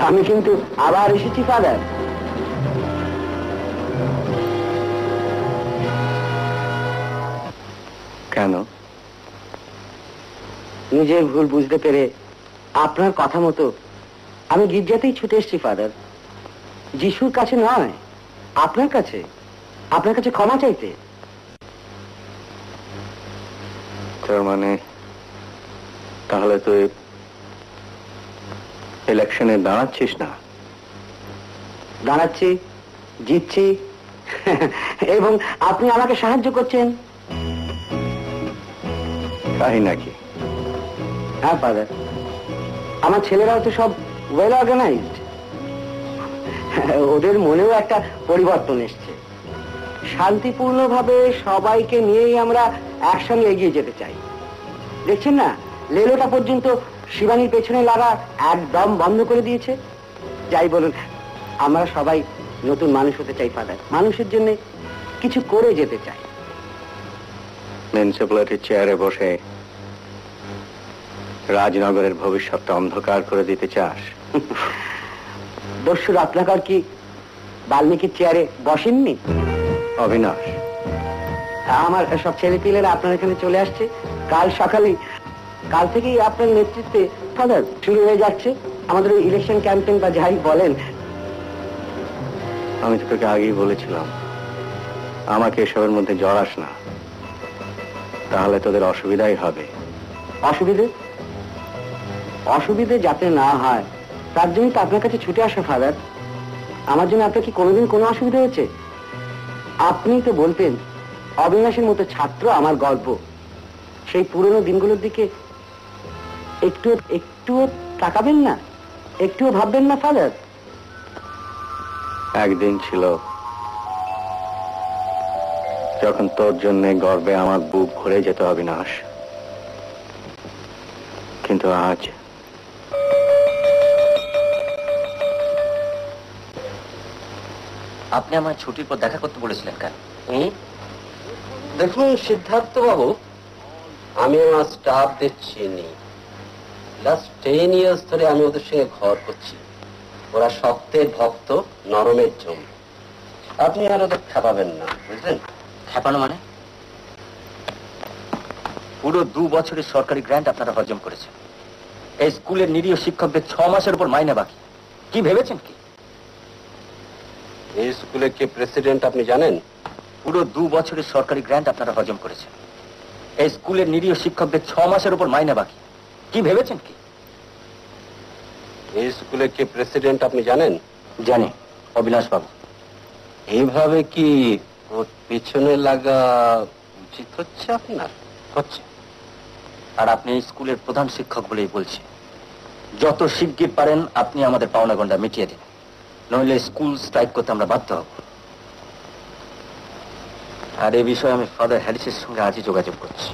আমি কিন্তু আবার এসেছি ফাদার। কেন? নিজের ভুল বুঝতে পেরে আপনার কথা মতো আমি গির্জাতেই ছুটে এসেছি ফাদার। যিশুর কাছে নয়, আপনার কাছে, আপনার কাছে ক্ষমা চাইতে। তার মানে তাহলে তুই ইলেকশনে দাঁড়াচ্ছিস না? দাঁড়াচ্ছি, জিতছি, এবং আপনি আমাকে সাহায্য করছেন। তাই নাকি? হ্যাঁ ফাদার, আমার ছেলেরাও তো সব ওয়েল অর্গানাইজড। ওদের মনেও একটা পরিবর্তন এসছে। শান্তিপূর্ণভাবে সবাইকে নিয়েই আমরা একসঙ্গে এগিয়ে যেতে চাই। দেখছেন না, লেলোটা পর্যন্ত শিবানীর পেছনে লাগা একদম বন্ধ করে দিয়েছে। যাই বলুন, আমরা সবাই নতুন মানুষ হতে চাই ফাদার, মানুষের জন্য কিছু করে যেতে চাই। মিউনিসিপ্যালিটির চেয়ারে বসে রাজনগরের ভবিষ্যৎটা অন্ধকার করে দিতে চাস? দস্যু রত্নাকর কি বাল্মীকির চেয়ারে বসেননি? অবিনাশ, আমার সব ছেলেপিলেরা আপনার এখানে চলে আসছে। কাল থেকেই আপনার নেতৃত্বে ফাদার শুরু হয়ে যাচ্ছে আমাদের ওই ইলেকশন ক্যাম্পেইন বা যাই বলেন। আমি তো তোকে আগেই বলেছিলাম আমাকে এসবের মধ্যে জড়াস না, তাহলে তোদের অসুবিধাই হবে। অসুবিধে যাতে না হয় তার জন্য তো আপনার কাছে ছুটে আসা ফাদার। আমার জন্য আপনার কি কোনোদিন কোনো অসুবিধা হয়েছে? আপনি তো বলতেন অবিনাশের মতো ছাত্র আমার গল্প, সেই পুরনো দিনগুলোর দিকে একটুও তাকাবেন না, একটুও ভাববেন না ফাদার? একদিন ছিল যখন তোর জন্য গর্বে আমার বুক ভরে যেত অবিনাশ, কিন্তু আজ আপনি আমার ছুটির পর দেখা করতে বলেছিলেন কেন? দেখুন সিদ্ধার্থ বাবু, আমি আমার স্টাফদের চিনি। লাস্ট 10 years ধরে আমি ওদের সঙ্গে ঘর করছি। ওরা শক্তের ভক্ত, নরমের জমি। আপনি আর ওদের খেপাবেন না, বুঝলেন? খেপানো মানে? পুরো 2 বছরের সরকারি গ্র্যান্ট আপনারা হজম করেছেন। এই স্কুলের নিরীহ শিক্ষকদের 6 মাসের উপর মাইনে বাকি। কি ভেবেছেন কি? এই স্কুলের কে প্রেসিডেন্ট আপনি জানেন? পুরো 2 বছরের সরকারি গ্র্যান্ট আপনারা হজম করেছেন। এই স্কুলের নিরীহ শিক্ষকদের 6 মাসের উপর মাইনে বাকি। কি ভেবেছেন কি? এই স্কুলের কে প্রেসিডেন্ট আপনি জানেন? জানি, অবিনাশ বাবু। এইভাবে কি ওর পিছনে লাগা উচিত হচ্ছে আপনার? হচ্ছে। আর আপনি এই স্কুলের প্রধান শিক্ষক বলেই বলছি, যত শিগগির পারেন আপনি আমাদের পাওনা গন্ডা মিটিয়ে দিন, নইলে স্কুল স্ট্রাইক করতে আমরা বাধ্য হব। আর এই বিষয়ে আমি ফাদার হ্যারিসের সঙ্গে আজই যোগাযোগ করছি।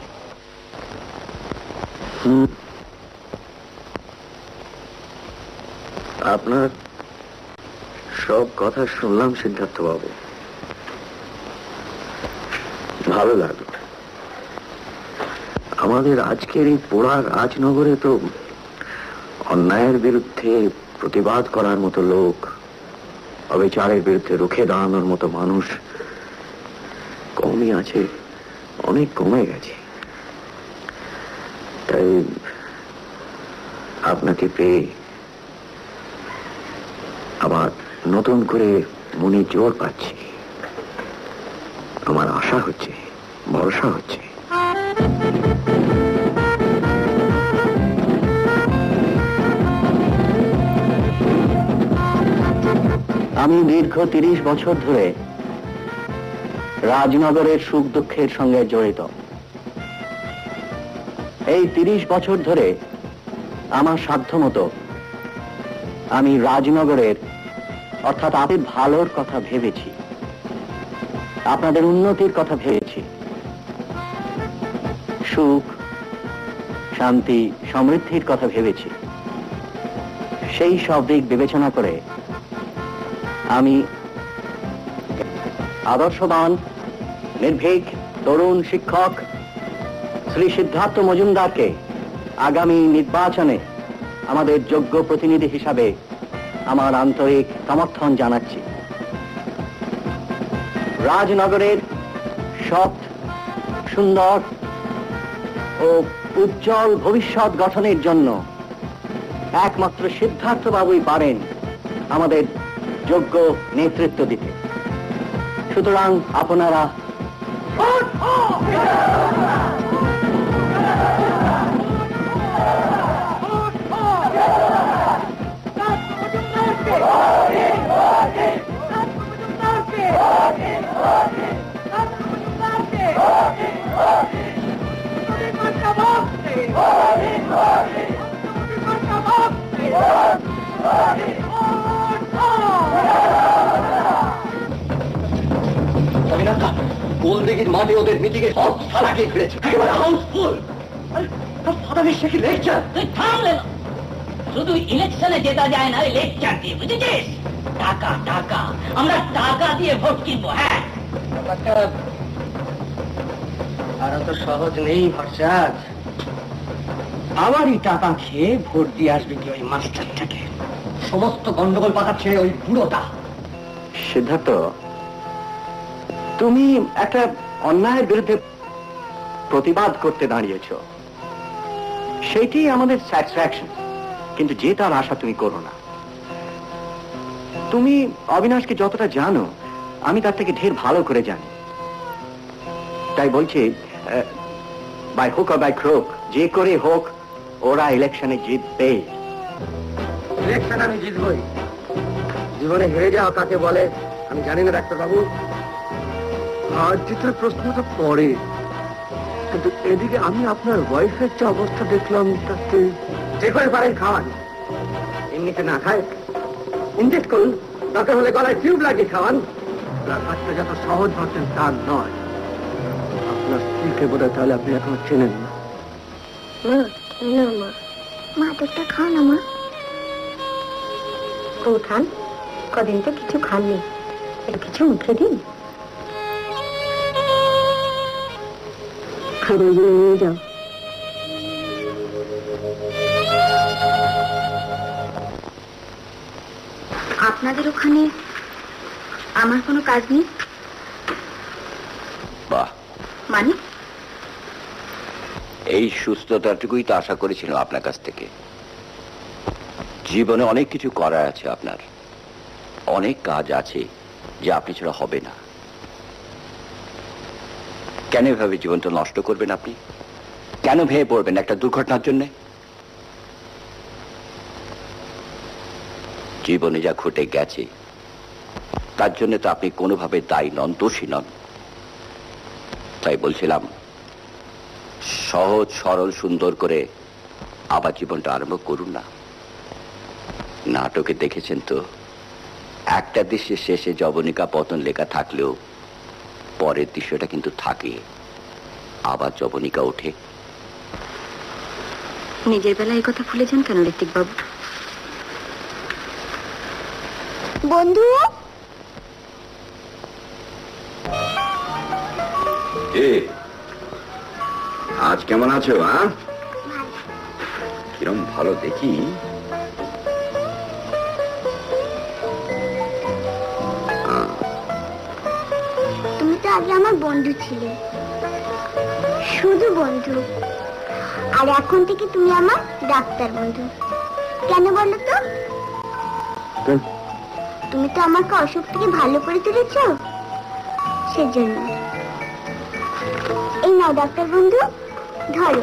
আপনার সব কথা শুনলাম সিদ্ধার্থ বাবু, ভালো লাগলো। আমাদের আজকের এই পোড়া রাজনগরে তো অন্যায়ের বিরুদ্ধে প্রতিবাদ করার মতো লোক, অবিচারের বিরুদ্ধে রুখে দাঁড়ানোর মতো মানুষ কমই আছে, অনেক কমে গেছে। তাই আপনাকে পেয়ে আবার নতুন করে মনে জোর পাচ্ছি, আমার আশা হচ্ছে, ভরসা হচ্ছে। আমি দীর্ঘ 30 বছর ধরে রাজনগরের সুখ দুঃখের সঙ্গে জড়িত। এই 30 বছর ধরে আমার সাধ্যমতো আমি রাজনগরের অর্থাৎ আপনাদের ভালোর কথা ভেবেছি, আপনাদের উন্নতির কথা ভেবেছি, সুখ শান্তি সমৃদ্ধির কথা ভেবেছি। সেই সব দিক বিবেচনা করে আমি আদর্শবান নির্ভীক তরুণ শিক্ষক শ্রী সিদ্ধার্থ মজুমদারকে আগামী নির্বাচনে আমাদের যোগ্য প্রতিনিধি হিসাবে আমার আন্তরিক সমর্থন জানাচ্ছি। রাজনগরের সৎ সুন্দর ও উজ্জ্বল ভবিষ্যৎ গঠনের জন্য একমাত্র সিদ্ধার্থ বাবুই পারেন আমাদের যোগ্য নেতৃত্ব দিতে। সুতরাং আপনারা গোলদিঘির মাঠে ওদের মিটিংয়ে সব সারাকে ফিরেছে, একেবারে হাউসফুল। সে কি লেকচার? তুই থামলে না, শুধু ইলেকশনে জেতা যায় না লেকচার দিয়ে, বুঝেছিস? টাকা টাকা, আমরা টাকা দিয়ে ভোট কিনবো। হ্যাঁ, আর তো সহজ নেই ভরসাজ। আমারই টাকা খেয়ে ভোট দিয়ে আসবে কি ওই মাস্টারটাকে? সমস্ত গন্ডগোল পাকাচ্ছে ওই বুড়োটা। সিদ্ধার্থ, তুমি একটা অন্যায়ের বিরুদ্ধে প্রতিবাদ করতে দাঁড়িয়েছ, সেইটি আমাদের স্যাটিসফ্যাকশন, কিন্তু যে তার আশা তুমি করো না। তুমি অবিনাশকে যতটা জানো আমি তার থেকে ঢের ভালো করে জানি। তাই বলছি, বাই হুক আর বাই ক্রোক, যে করে হোক ওরা ইলেকশনে জিতবে। ইলেকশন আমি জিতবই। জীবনে হেরে যাওয়া কাকে বলে আমি জানি না ডাক্তার বাবু। আর জিতের প্রশ্নটা পরে, কিন্তু এদিকে আমি আপনার ওয়াইফের যে অবস্থা দেখলাম তাতে যে করে পারেন খাওয়ান, এমনিতে না খায় ইনজেক্ট করুন, দরকার হলে গলায় টিউব লাগিয়ে খাওয়ান। ব্যাপারটা যত সহজ ভাবছেন তা নয়। আপনার স্ত্রীকে বোধ হয় তাহলে আপনি এখনো চেনেন না। মা দুধটা খাও না মা। খান, কদিন তো কিছু খাননি, একটু কিছু মুখে দিন। খাবার নিয়ে যাও। আপনাদের ওখানে আমার কোনো কাজ নেই? বাহ, মানে এই সুস্থতাটুকুই তো আশা করেছিলাম আপনার কাছ থেকে। জীবনে অনেক কিছু করার আছে আপনার, অনেক কাজ আছে যে আপনি ছাড়া হবে না। কেন এভাবে জীবনটা নষ্ট করবেন আপনি? কেন ভেঙে পড়বেন একটা দুর্ঘটনার জন্য? জীবনে যা ঘটে গেছে তার জন্য তো আপনি কোনোভাবে দায়ী নন, দোষী নন। তাই বলছিলাম, সহজ সরল সুন্দর করে আবার জীবনটা আরম্ভ করুন না। নাটকে দেখেছেন তো, একটা দৃশ্যের শেষে যবনিকা পতন লেখা থাকলেও পরের দৃশ্যটা কিন্তু থাকে, আবার যবনিকা ওঠে। নিজের বেলা এই কথা ভুলে যান কেন ঋত্বিক বাবু? বন্ধু, আজ কেমন আছো? কিরম ভালো দেখি। তুমি তো আগে আমার বন্ধু ছিলে, শুধু বন্ধু, আর এখন থেকে তুমি আমার ডাক্তার বন্ধু। কেন বলো তো? তুমি তো আমাকে অসুখ থেকে ভালো করে তুলেছ, সেজন্য। এই নাও ডাক্তার বন্ধু, ধরো।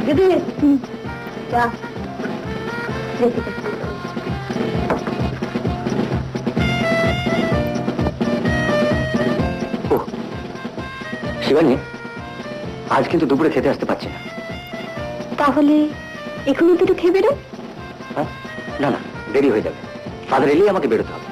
দিদি যা শিবানী, আজ কিন্তু দুপুরে খেতে আসতে পারছি না। তাহলে এখনই দুটো খেয়ে বেরো। না না, দেরি হয়ে যাবে। ফাদার এলেই আমাকে বেরোতে হবে।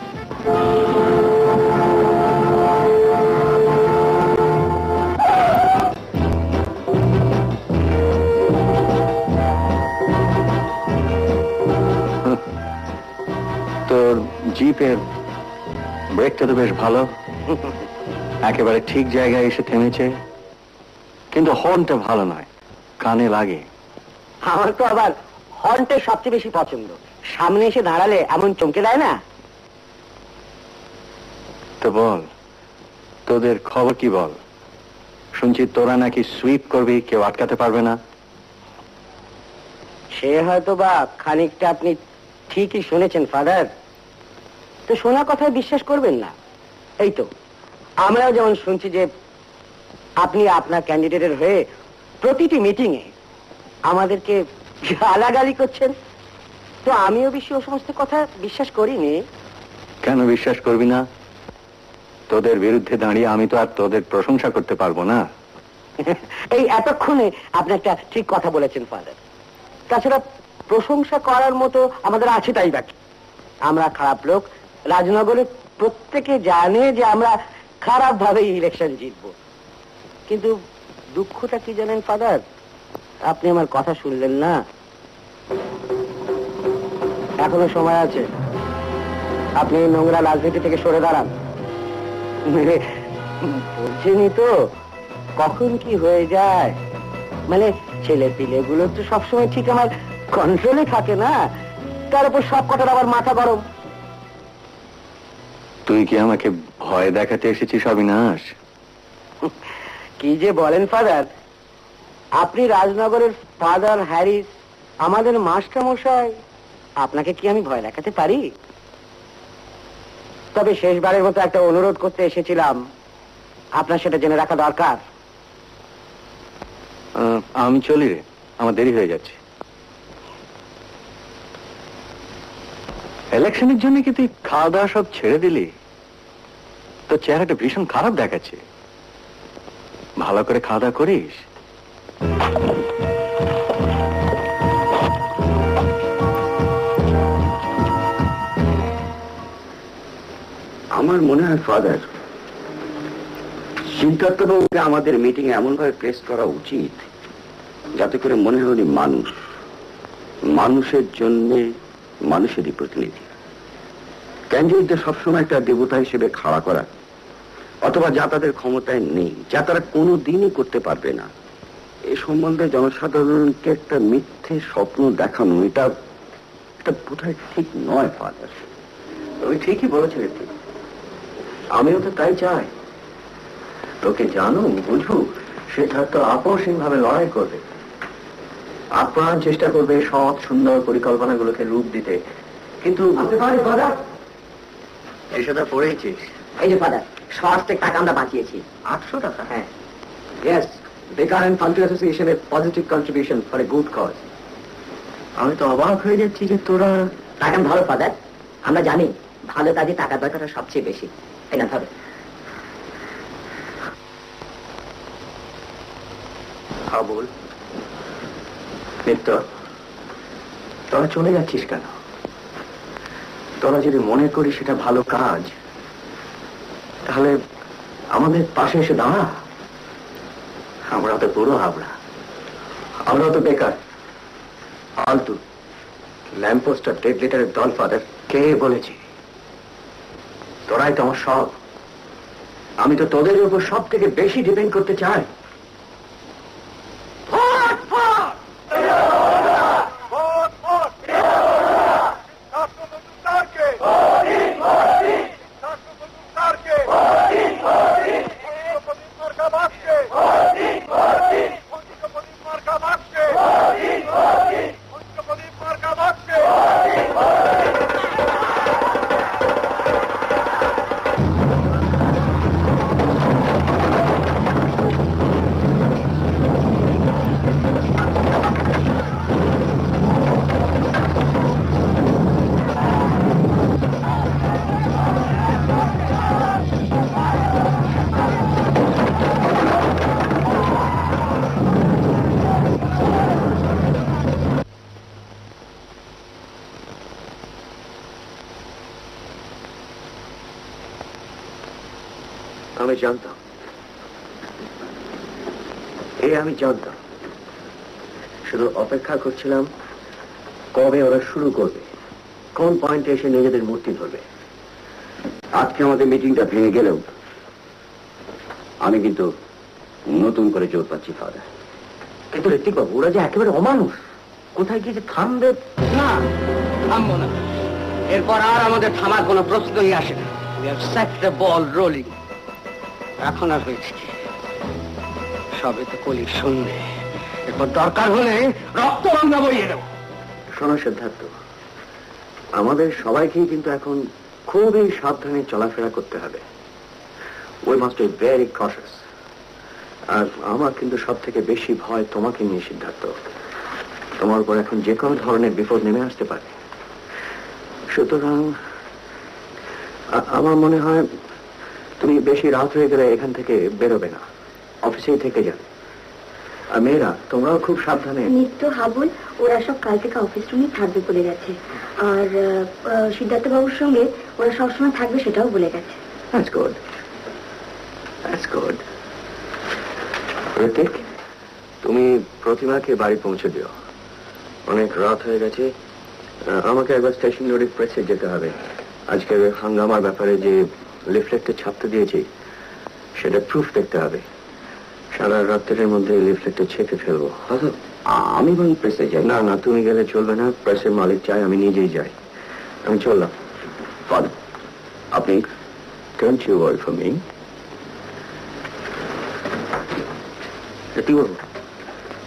তোর জিপের ব্রেকটা তো বেশ ভালো, একেবারে ঠিক জায়গায় এসে থেমেছে, কিন্তু হর্নটা ভালো নয়, কানে লাগে। আমার তো আবার হর্নটা সবচেয়ে বেশি পছন্দ, সামনে এসে দাঁড়ালে এমন চমকে দেয় না। তো বল, তোদের খবর কি বল? শুনছি তোরা নাকি সুইপ করবি, কেউ আটকাতে পারবে না। সে হয়তো বা খানিকটা আপনি ঠিকই শুনেছেন ফাদার, তো শোনা কথায় বিশ্বাস করবেন না। এই তো আমরাও যেমন শুনছি যে আপনি আপনার ক্যান্ডিডেটের হয়ে প্রতিটি মিটিংয়ে আমাদেরকে গালাগালি করছেন, তো আমিও বেশি ও সমস্ত কথা বিশ্বাস করিনি। কেন বিশ্বাস করবি না? তোদের বিরুদ্ধে দাঁড়িয়ে আমি তো আর তোদের প্রশংসা করতে পারবো না। এই এতক্ষণে আপনি একটা ঠিক কথা বলেছেন ফাদার। তাছাড়া প্রশংসা করার মতো আমাদের আছে তাই বাকি। আমরা খারাপ লোক, রাজনগরে প্রত্যেকে জানে যে আমরা খারাপ ভাবে ইলেকশন জিতবো। কিন্তু দুঃখটা কি জানেন ফাদার, আপনি আমার কথা শুনলেন না। এখনো সময় আছে, আপনি এই নোংরা রাজনীতি থেকে সরে দাঁড়ান। বলছেনই তো কখন কি হয়ে যায়, মানে ছেলে পিলে গুলো তো সবসময় ঠিক আমার কন্ট্রোলে থাকে না, তার উপর সব কটার আবার মাথা গরম। তুই কি আমাকে ভয় দেখাতে এসেছিস অবিনাশ? কি যে বলেন ফাদার, আপনি রাজনগরের ফাদার হ্যারিস, আমাদের মাস্টার মশাই, আপনাকে কি আমি ভয় দেখাতে পারি? তবে শেষবারের মতো একটা অনুরোধ করতে এসেছিলাম, আপনার সেটা জেনে রাখা দরকার। আমি চলি রে, আমার দেরি হয়ে যাচ্ছে। ইলেকশনের জন্য কি তুই খাওয়া দাওয়া সব ছেড়ে দিলি? তোর চেহারাটা ভীষণ খারাপ দেখাচ্ছে। ভালো করে খাওয়া দাওয়া করিস। আমার মনে হয় ফাদার, সিদ্ধার্থবাবুকে আমাদের মিটিং এমন ভাবে প্রেস করা উচিত যাতে করে মনে হয় উনি মানুষ, মানুষের জন্য মানুষেরই প্রতিনিধি। ক্যান্ডিডেটদের সবসময় একটা দেবতা হিসেবে খাড়া করা, অথবা যা তাদের ক্ষমতায় নেই, যা তারা কোনো দিনই করতে পারবে না, এ সম্বন্ধে জনসাধারণকে একটা মিথ্যে স্বপ্ন দেখানো, এটা বোধহয় ঠিক নয় ফাদার। তুমি ঠিকই বলেছিলে, ঠিক। আমিও তো তাই চাই। তোকে জানো বুঝু, সিদ্ধার্থ আপোষহীন ভাবে লড়াই করবে, আপ্রাণ চেষ্টা করবে সৎ সুন্দর পরিকল্পনাগুলোকে রূপ দিতে। কিন্তু এসবটা পড়েছিস? এই যে ফাদার, 100 টাকা আমরা বাঁচিয়েছি। 800 টাকা? হ্যাঁ, ইয়েস, বেকার অ্যান্ড ফান্ড অ্যাসোসিয়েশনের positive contribution for a good cause. আমি তো অবাক হয়ে যাচ্ছি যে তোরা টাকা ভালো ফাদার, আমরা জানি ভালো কাজে টাকা দরকারটা সবচেয়ে বেশি। এটা হবে বল নিত্য, তোরা চলে যাচ্ছিস কেন? তোরা যদি মনে করিস সেটা ভালো কাজ, তাহলে আমাদের পাশে এসে দাঁড়া। আমরা তো পুরো হাবড়া, আমরা তো বেকার ফালতু ল্যাম্পোস্টার ডেড লিটারের দল। ফাদার, কে বলেছে? তোরাই তো আমার সব। আমি তো তোদের উপর সব থেকে বেশি ডিপেন্ড করতে চাই। আমি জানতাম, আমি জানতাম, শুধু অপেক্ষা করছিলাম কবে ওরা শুরু করবে, কোন পয়েন্টে এসে নিজেদের মূর্তি ধরবে। আজকে আমাদের মিটিংটা ভেঙে গেলেও আমি কিন্তু নতুন করে জোর পাচ্ছি ফাদার। কিন্তু ঋত্বিক বাবু, ওরা যে একেবারে অমানুষ, কোথায় গিয়ে যে থামবে। না, থামবো না। এরপর আর আমাদের থামার কোনো প্রশ্নই আসে না। We have set the ball rolling. এখন আর হয়েছে কি? সবে তো কলি শুনবে। এরপর দরকার হলে রক্ত আমরা বইয়ে দেব। শোনো সিদ্ধার্থ, আমাদের সবাইকেই কিন্তু এখন খুবই সাবধানে চলাফেরা করতে হবে। We must be very cautious. আর আমার কিন্তু সব থেকে বেশি ভয় তোমাকে নিয়ে সিদ্ধার্থ। তোমার উপর এখন যে কোনো ধরনের বিপদ নেমে আসতে পারে। সুতরাং আমার মনে হয় তুমি বেশি রাত হয়ে গেলে এখান থেকে বেরোবে না, অফিসেই থেকে যাবে। আর মেয়েরা, তোমরাও খুব সাবধানে। নিত্য, হাবুল ওরা সব কাল থেকে অফিস রুমে থাকবে বলে গেছে। আর সিদ্ধার্থ বাবুর সঙ্গে ওরা সবসময় থাকবে সেটাও বলে গেছে। That's good. That's good. Hrithik, তুমি প্রতিমাকে বাড়ি পৌঁছে দিও। অনেক রাত হয়ে গেছে, আমাকে একবার স্টেশন রোডে প্রেসে যেতে হবে। আজকের হাঙ্গামার ব্যাপারে যে লিফলেটটা ছাপতে দিয়েছি সেটা প্রুফ দেখতে হবে। সারা রাত্রের মধ্যে লিফলেটটা ছেপে ফেলবো। আমি বরং প্রেসে যাই। না না, তুমি গেলে চলবে না, প্রেসের মালিক চাই, আমি নিজেই যাই। আমি চললাম। ফাদার, আপনি Don't you worry for me. বাবু,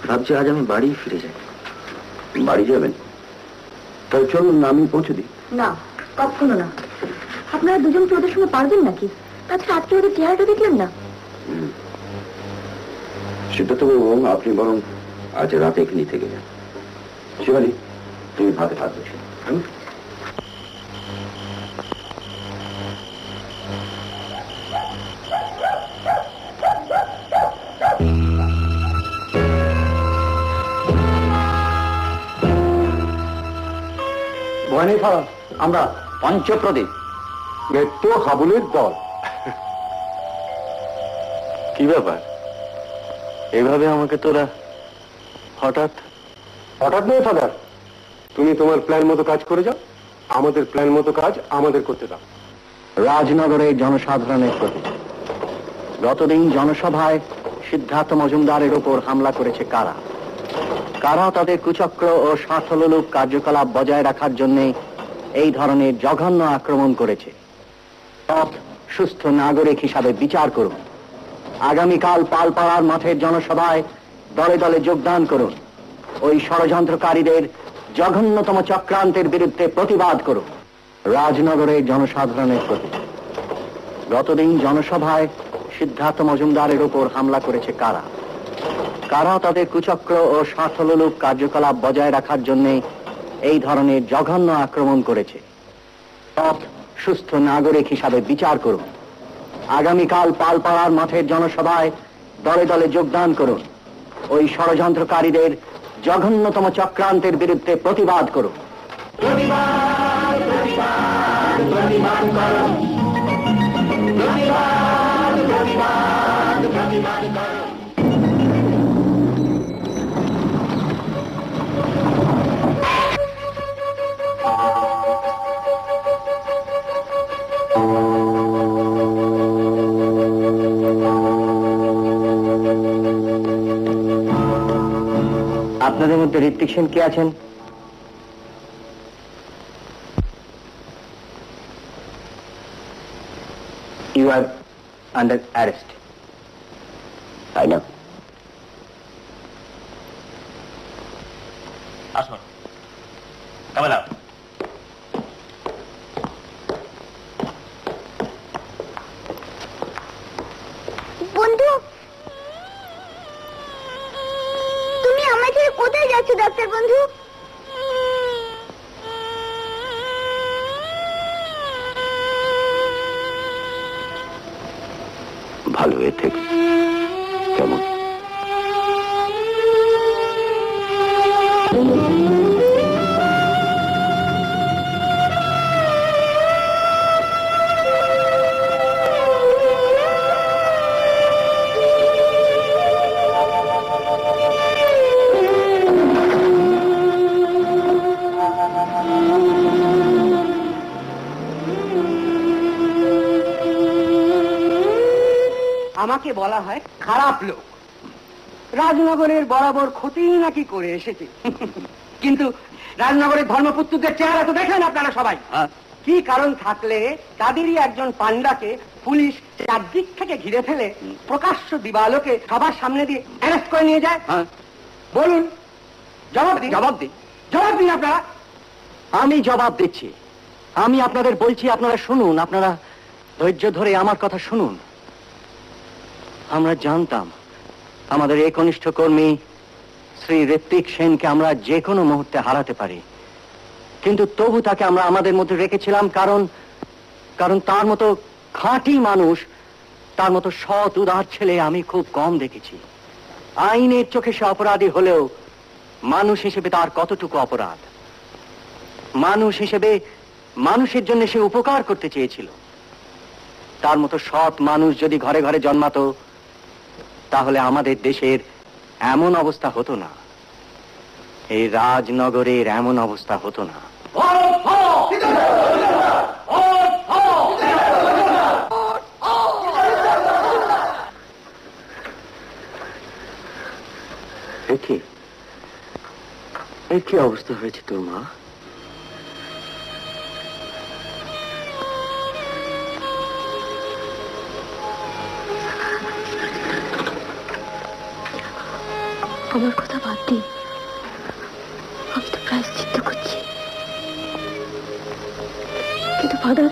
ভাবছি আজ আমি বাড়ি ফিরে যাই। বাড়ি যাবেন? তাহলে চলুন না, আমি পৌঁছে দিই। না, কখনো না। আপনারা দুজন কি ওদের সঙ্গে পারবেন নাকি? তাছাড়া আজকে ওদের চেহারাটা দেখলেন না। সিদ্ধার্থবাবু, আপনি বরং আজ রাতে এখানে থেকে যান। শিবানী, তুমি ভাতে ভাত বসে। আমরা পঞ্চপ্রদীপ মেট্ট হাবুলের দল। কি ব্যাপার, এভাবে আমাকে তোরা হঠাৎ? হঠাৎ নয় ফাদার, তুমি তোমার প্ল্যান মতো কাজ করে যাও, আমাদের প্ল্যান মতো কাজ আমাদের করতে দাও। রাজনগরের জনসাধারণের প্রতি গতদিন জনসভায় সিদ্ধার্থ মজুমদারের উপর হামলা করেছে কারা? কারা তাদের কুচক্র ও স্বার্থলোলুপ কার্যকলাপ বজায় রাখার জন্য এই ধরনের জঘন্য আক্রমণ করেছে। সব সুস্থ নাগরিক হিসাবে বিচার করুন। আগামীকাল পালপাড়ার মাঠের জনসভায় দলে দলে যোগদান করুন। ওই ষড়যন্ত্রকারীদের জঘন্যতম চক্রান্তের বিরুদ্ধে প্রতিবাদ করুন। রাজনগরের জনসাধারণের প্রতি গতদিন জনসভায় সিদ্ধার্থ মজুমদারের উপর হামলা করেছে কারা? কারা তাদের কুচক্র ও স্বার্থলোলুপ কার্যকলাপ বজায় রাখার জন্য এই ধরনের জঘন্য আক্রমণ করেছে। সব সুস্থ নাগরিক হিসাবে বিচার করুন। আগামীকাল পালপাড়ার মাঠের জনসভায় দলে দলে যোগদান করুন। ওই ষড়যন্ত্রকারীদের জঘন্যতম চক্রান্তের বিরুদ্ধে প্রতিবাদ করুন। আপনাদের মধ্যে ঋত্বিক সেন কে আছেন? You are under arrest. তাই না? আসুন, কামাল। বন্ধু, তুমি আমার ছেড়ে কোথায় যাচ্ছ ডাক্তার বন্ধু? ভালো হয়ে থেকে কেমন? আমাকে বলা হয় খারাপ লোক, রাজনগরের বরাবর ক্ষতি নাকি করে এসেছে। কিন্তু রাজনগরের ধর্মপুত্রদের চেহারা তো দেখেন আপনারা সবাই। কি কারণ থাকলে তাদেরই একজন পান্ডাকে পুলিশ চারদিক থেকে ঘিরে ফেলে প্রকাশ্য দিবালোকে সবার সামনে দিয়ে অ্যারেস্ট করে নিয়ে যায়? বলুন, জবাব দিন। জবাব দিন, জবাব দিন আপনারা। আমি জবাব দিচ্ছি। আমি আপনাদের বলছি, আপনারা শুনুন, আপনারা ধৈর্য ধরে আমার কথা শুনুন। আমরা জানতাম আমাদের একনিষ্ঠ কর্মী শ্রী ঋত্বিক সেনকে আমরা যে কোনো মুহূর্তে হারাতে পারি, কিন্তু তবু তাকে আমরা আমাদের মধ্যে রেখেছিলাম, কারণ তার মতো খাঁটি মানুষ, তার মতো সৎ উদার ছেলে আমি খুব কম দেখেছি। আইনের চোখে সে অপরাধী হলেও মানুষ হিসেবে তার কতটুকু অপরাধ? মানুষ হিসেবে মানুষের জন্য সে উপকার করতে চেয়েছিল। তার মতো সৎ মানুষ যদি ঘরে ঘরে জন্মাতো তাহলে আমাদের দেশের এমন অবস্থা হতো না, এই রাজনগরের এমন অবস্থা হতো না। কি অবস্থা হয়েছে তোর মা? আমার কথা বাদ দিন, আমি তো প্রায়শ্চিত্ত করছি। কিন্তু ফাদার,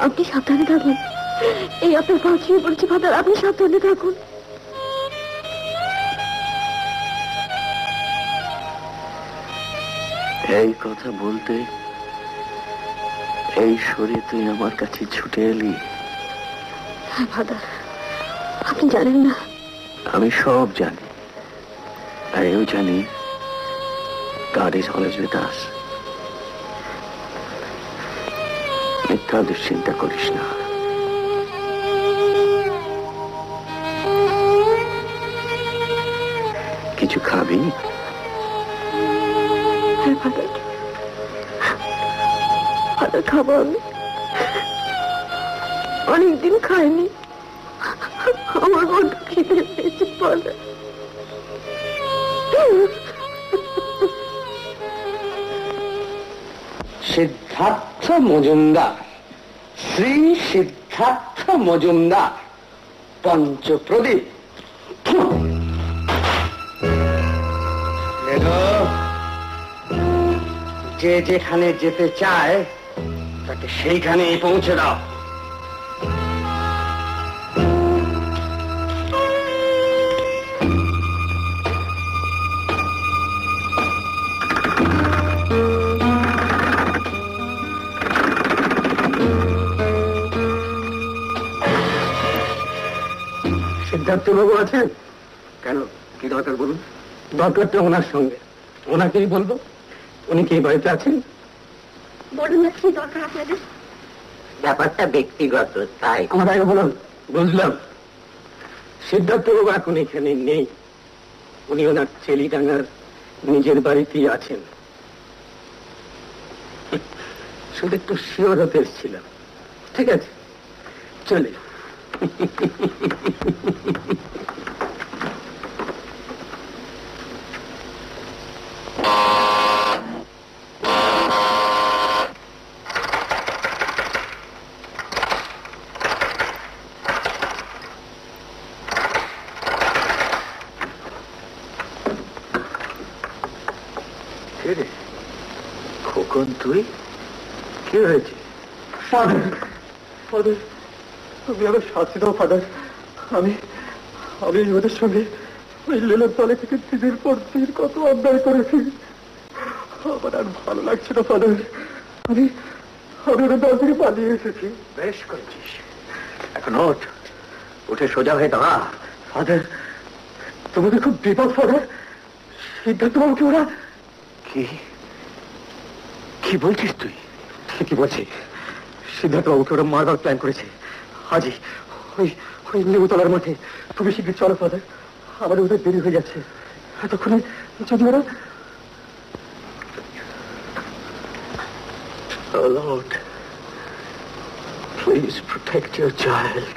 আপনি সাবধানে থাকুন। এই আপনার পা ছুঁয়ে পড়ছে ফাদার, আপনি সাবধানে থাকুন। এই কথা বলতে এই শরীর তুই আমার কাছে ছুটে এলি। হ্যাঁ ফাদার, আপনি জানেন না? আমি সব জানি, আর এও জানি God is always with us. মিথ্যা দুশ্চিন্তা করিস না। কিছু খাবি? হ্যাঁ ফাদার, ফাদার খাবো। আমি অনেকদিন খাইনি, আমার বড্ড খিদে পেয়েছে ফাদার। সিদ্ধার্থ মজুমদার, শ্রী সিদ্ধার্থ মজুমদার, পঞ্চপ্রদীপ। যে যেখানে যেতে চায় তাকে সেইখানেই পৌঁছে দাও। সিদ্ধার্থবাবু আছেন? কেন, কি দরকার বলুন? দরকারটা ওনার সঙ্গে, ওনাকেই বলবো। উনি কি বাড়িতে আছেন? বলুন না কি দরকার আপনাদের? ব্যাপারটা ব্যক্তিগত, তাই আমার আগে বলুন। বুঝলাম, সিদ্ধার্থবাবু এখন এখানে নেই, উনি ওনার চেলিডাঙ্গার নিজের বাড়িতেই আছেন। শুধু একটু শিওর হতে এসেছিলাম। ঠিক আছে, চলে। খোকন, তুই কি হয়েছে? ফাদার, ফাদার, তুমি আমার শাস্তি দাও ফাদার। আমি ওদের সঙ্গে ওই লেলের তলে থেকে দিনের পর দিন কত অন্যায় করেছি। আমার আর ভালো লাগছে না ফাদার। আমি ওদের দল থেকে পালিয়ে এসেছি। বেশ করেছিস, এখন ওঠ, উঠে সোজা হয়ে দাঁড়া। ফাদার, তোমাদের খুব বিপদ ফাদার। সিদ্ধার্থবাবুকে ওরা... কি কি বলছিস তুই? কি বলছি, সিদ্ধার্থবাবুকে ওরা মারবার প্ল্যান করেছে আজই, ওই নেউতলার মধ্যে। তুমি শীঘ্র চলো ফাদার, আমাদের ওদের দেরি হয়ে যাচ্ছে। এতক্ষণে যদি ওরা... Oh Lord, please protect your child.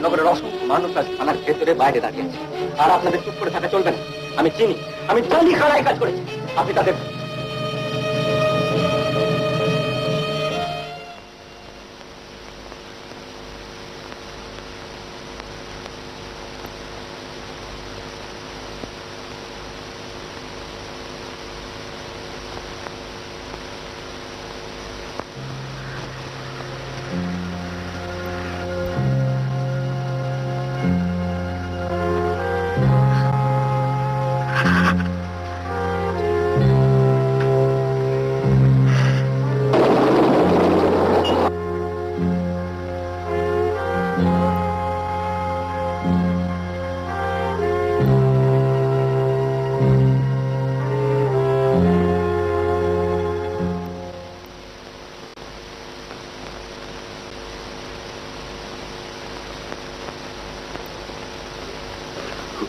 রাজনগরের অসংখ্য মানুষ আজ থানার ভেতরে বাইরে দাঁড়িয়ে আছে, আর আপনাদের চুপ করে থাকা চলবে না। আমি চিনি, আমি জানি কারা এই কাজ করেছে। আপনি তাদের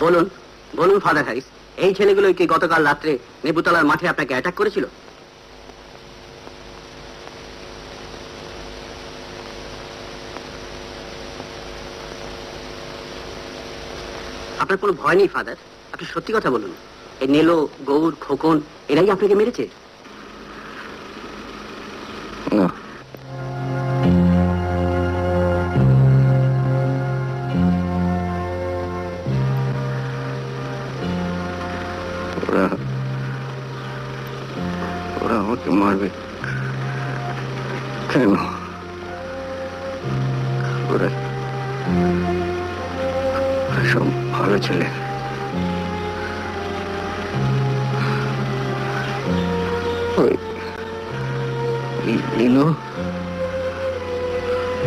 বলুন বলুন ফাদার হ্যারিস, এই ছেলেগুলো কি গতকাল রাত্রে নেবুতলার মাঠে আপনাকে অ্যাটাক করেছিল? আপনার কোনো ভয় নেই ফাদার, আপনি সত্যি কথা বলুন। এই নীলো, গৌর, খোকন এরাই আপনাকে মেরেছে? না, ওরা আমাকে মারবে কেন? ওরা সব ভালো ছেলে। ওই নীলু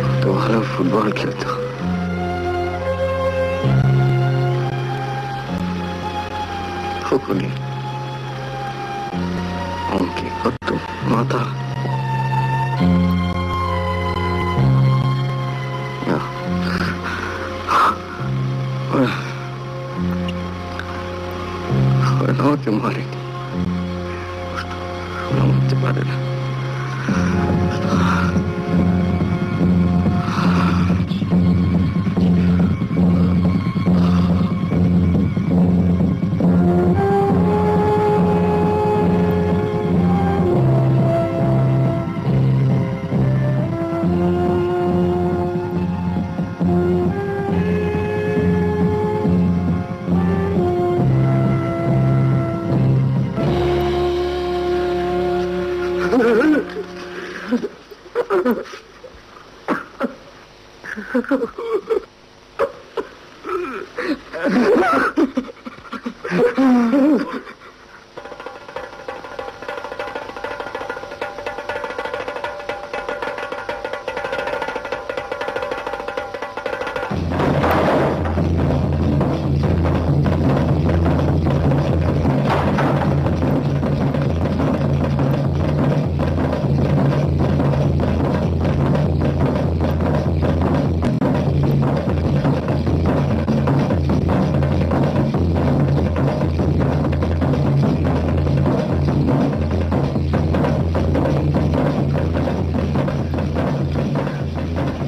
কত ভালো ফুটবল খেলতো। খোকনি অঙ্কে কত মাথা। আমাকে মারে মারতে পারে না।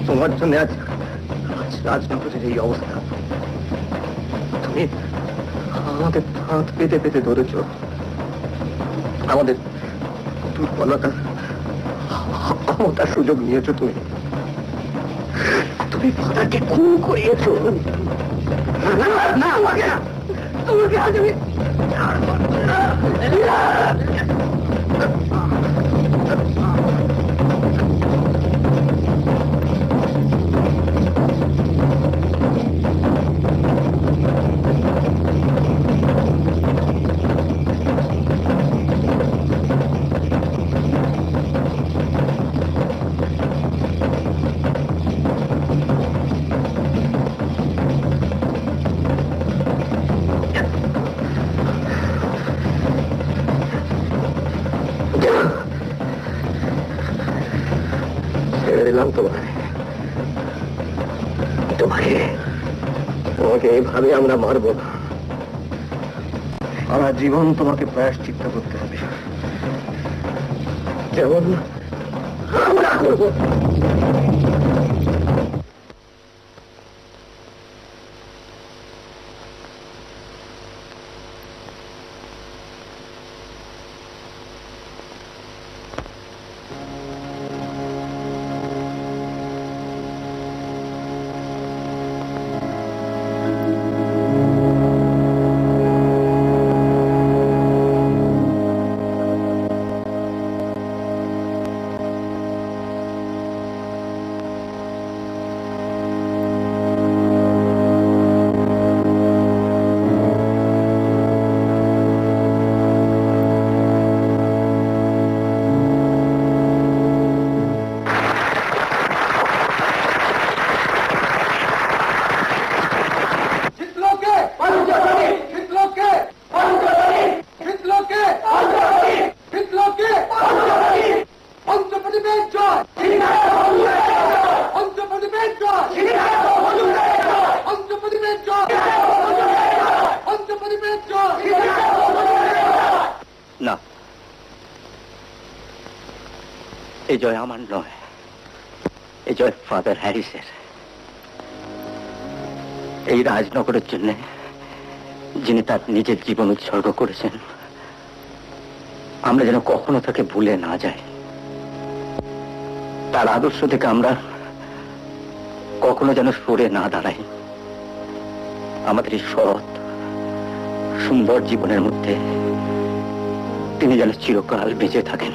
তোমার জন্য আজ রাজনগরের এই অবস্থা। তুমি আমাদের হাত পেতে পেতে ধরেছ, আমাদের দুর্বলতার ক্ষমতার সুযোগ নিয়েছ। তুমি ফাদারকে খুন করিয়েছ। না আমাকে না, তোমাকে আজ আমি তোমাকে এইভাবে আমরা মারব না। সারা জীবন তোমাকে প্রায়শ্চিত্ত করতে হবে, যেমন আমরা করব। না, এই জয় আমার নয়, এই জয় ফাদার হ্যারিসের। এই রাজনগরের জন্য যিনি তার নিজের জীবন উৎসর্গ করেছেন, আমরা যেন কখনো তাকে ভুলে না যাই। তার আদর্শ থেকে আমরা কখনো যেন সরে না দাঁড়াই। আমাদের এই সৎ সুন্দর জীবনের মধ্যে তিনি যেন চিরকাল বেঁচে থাকেন।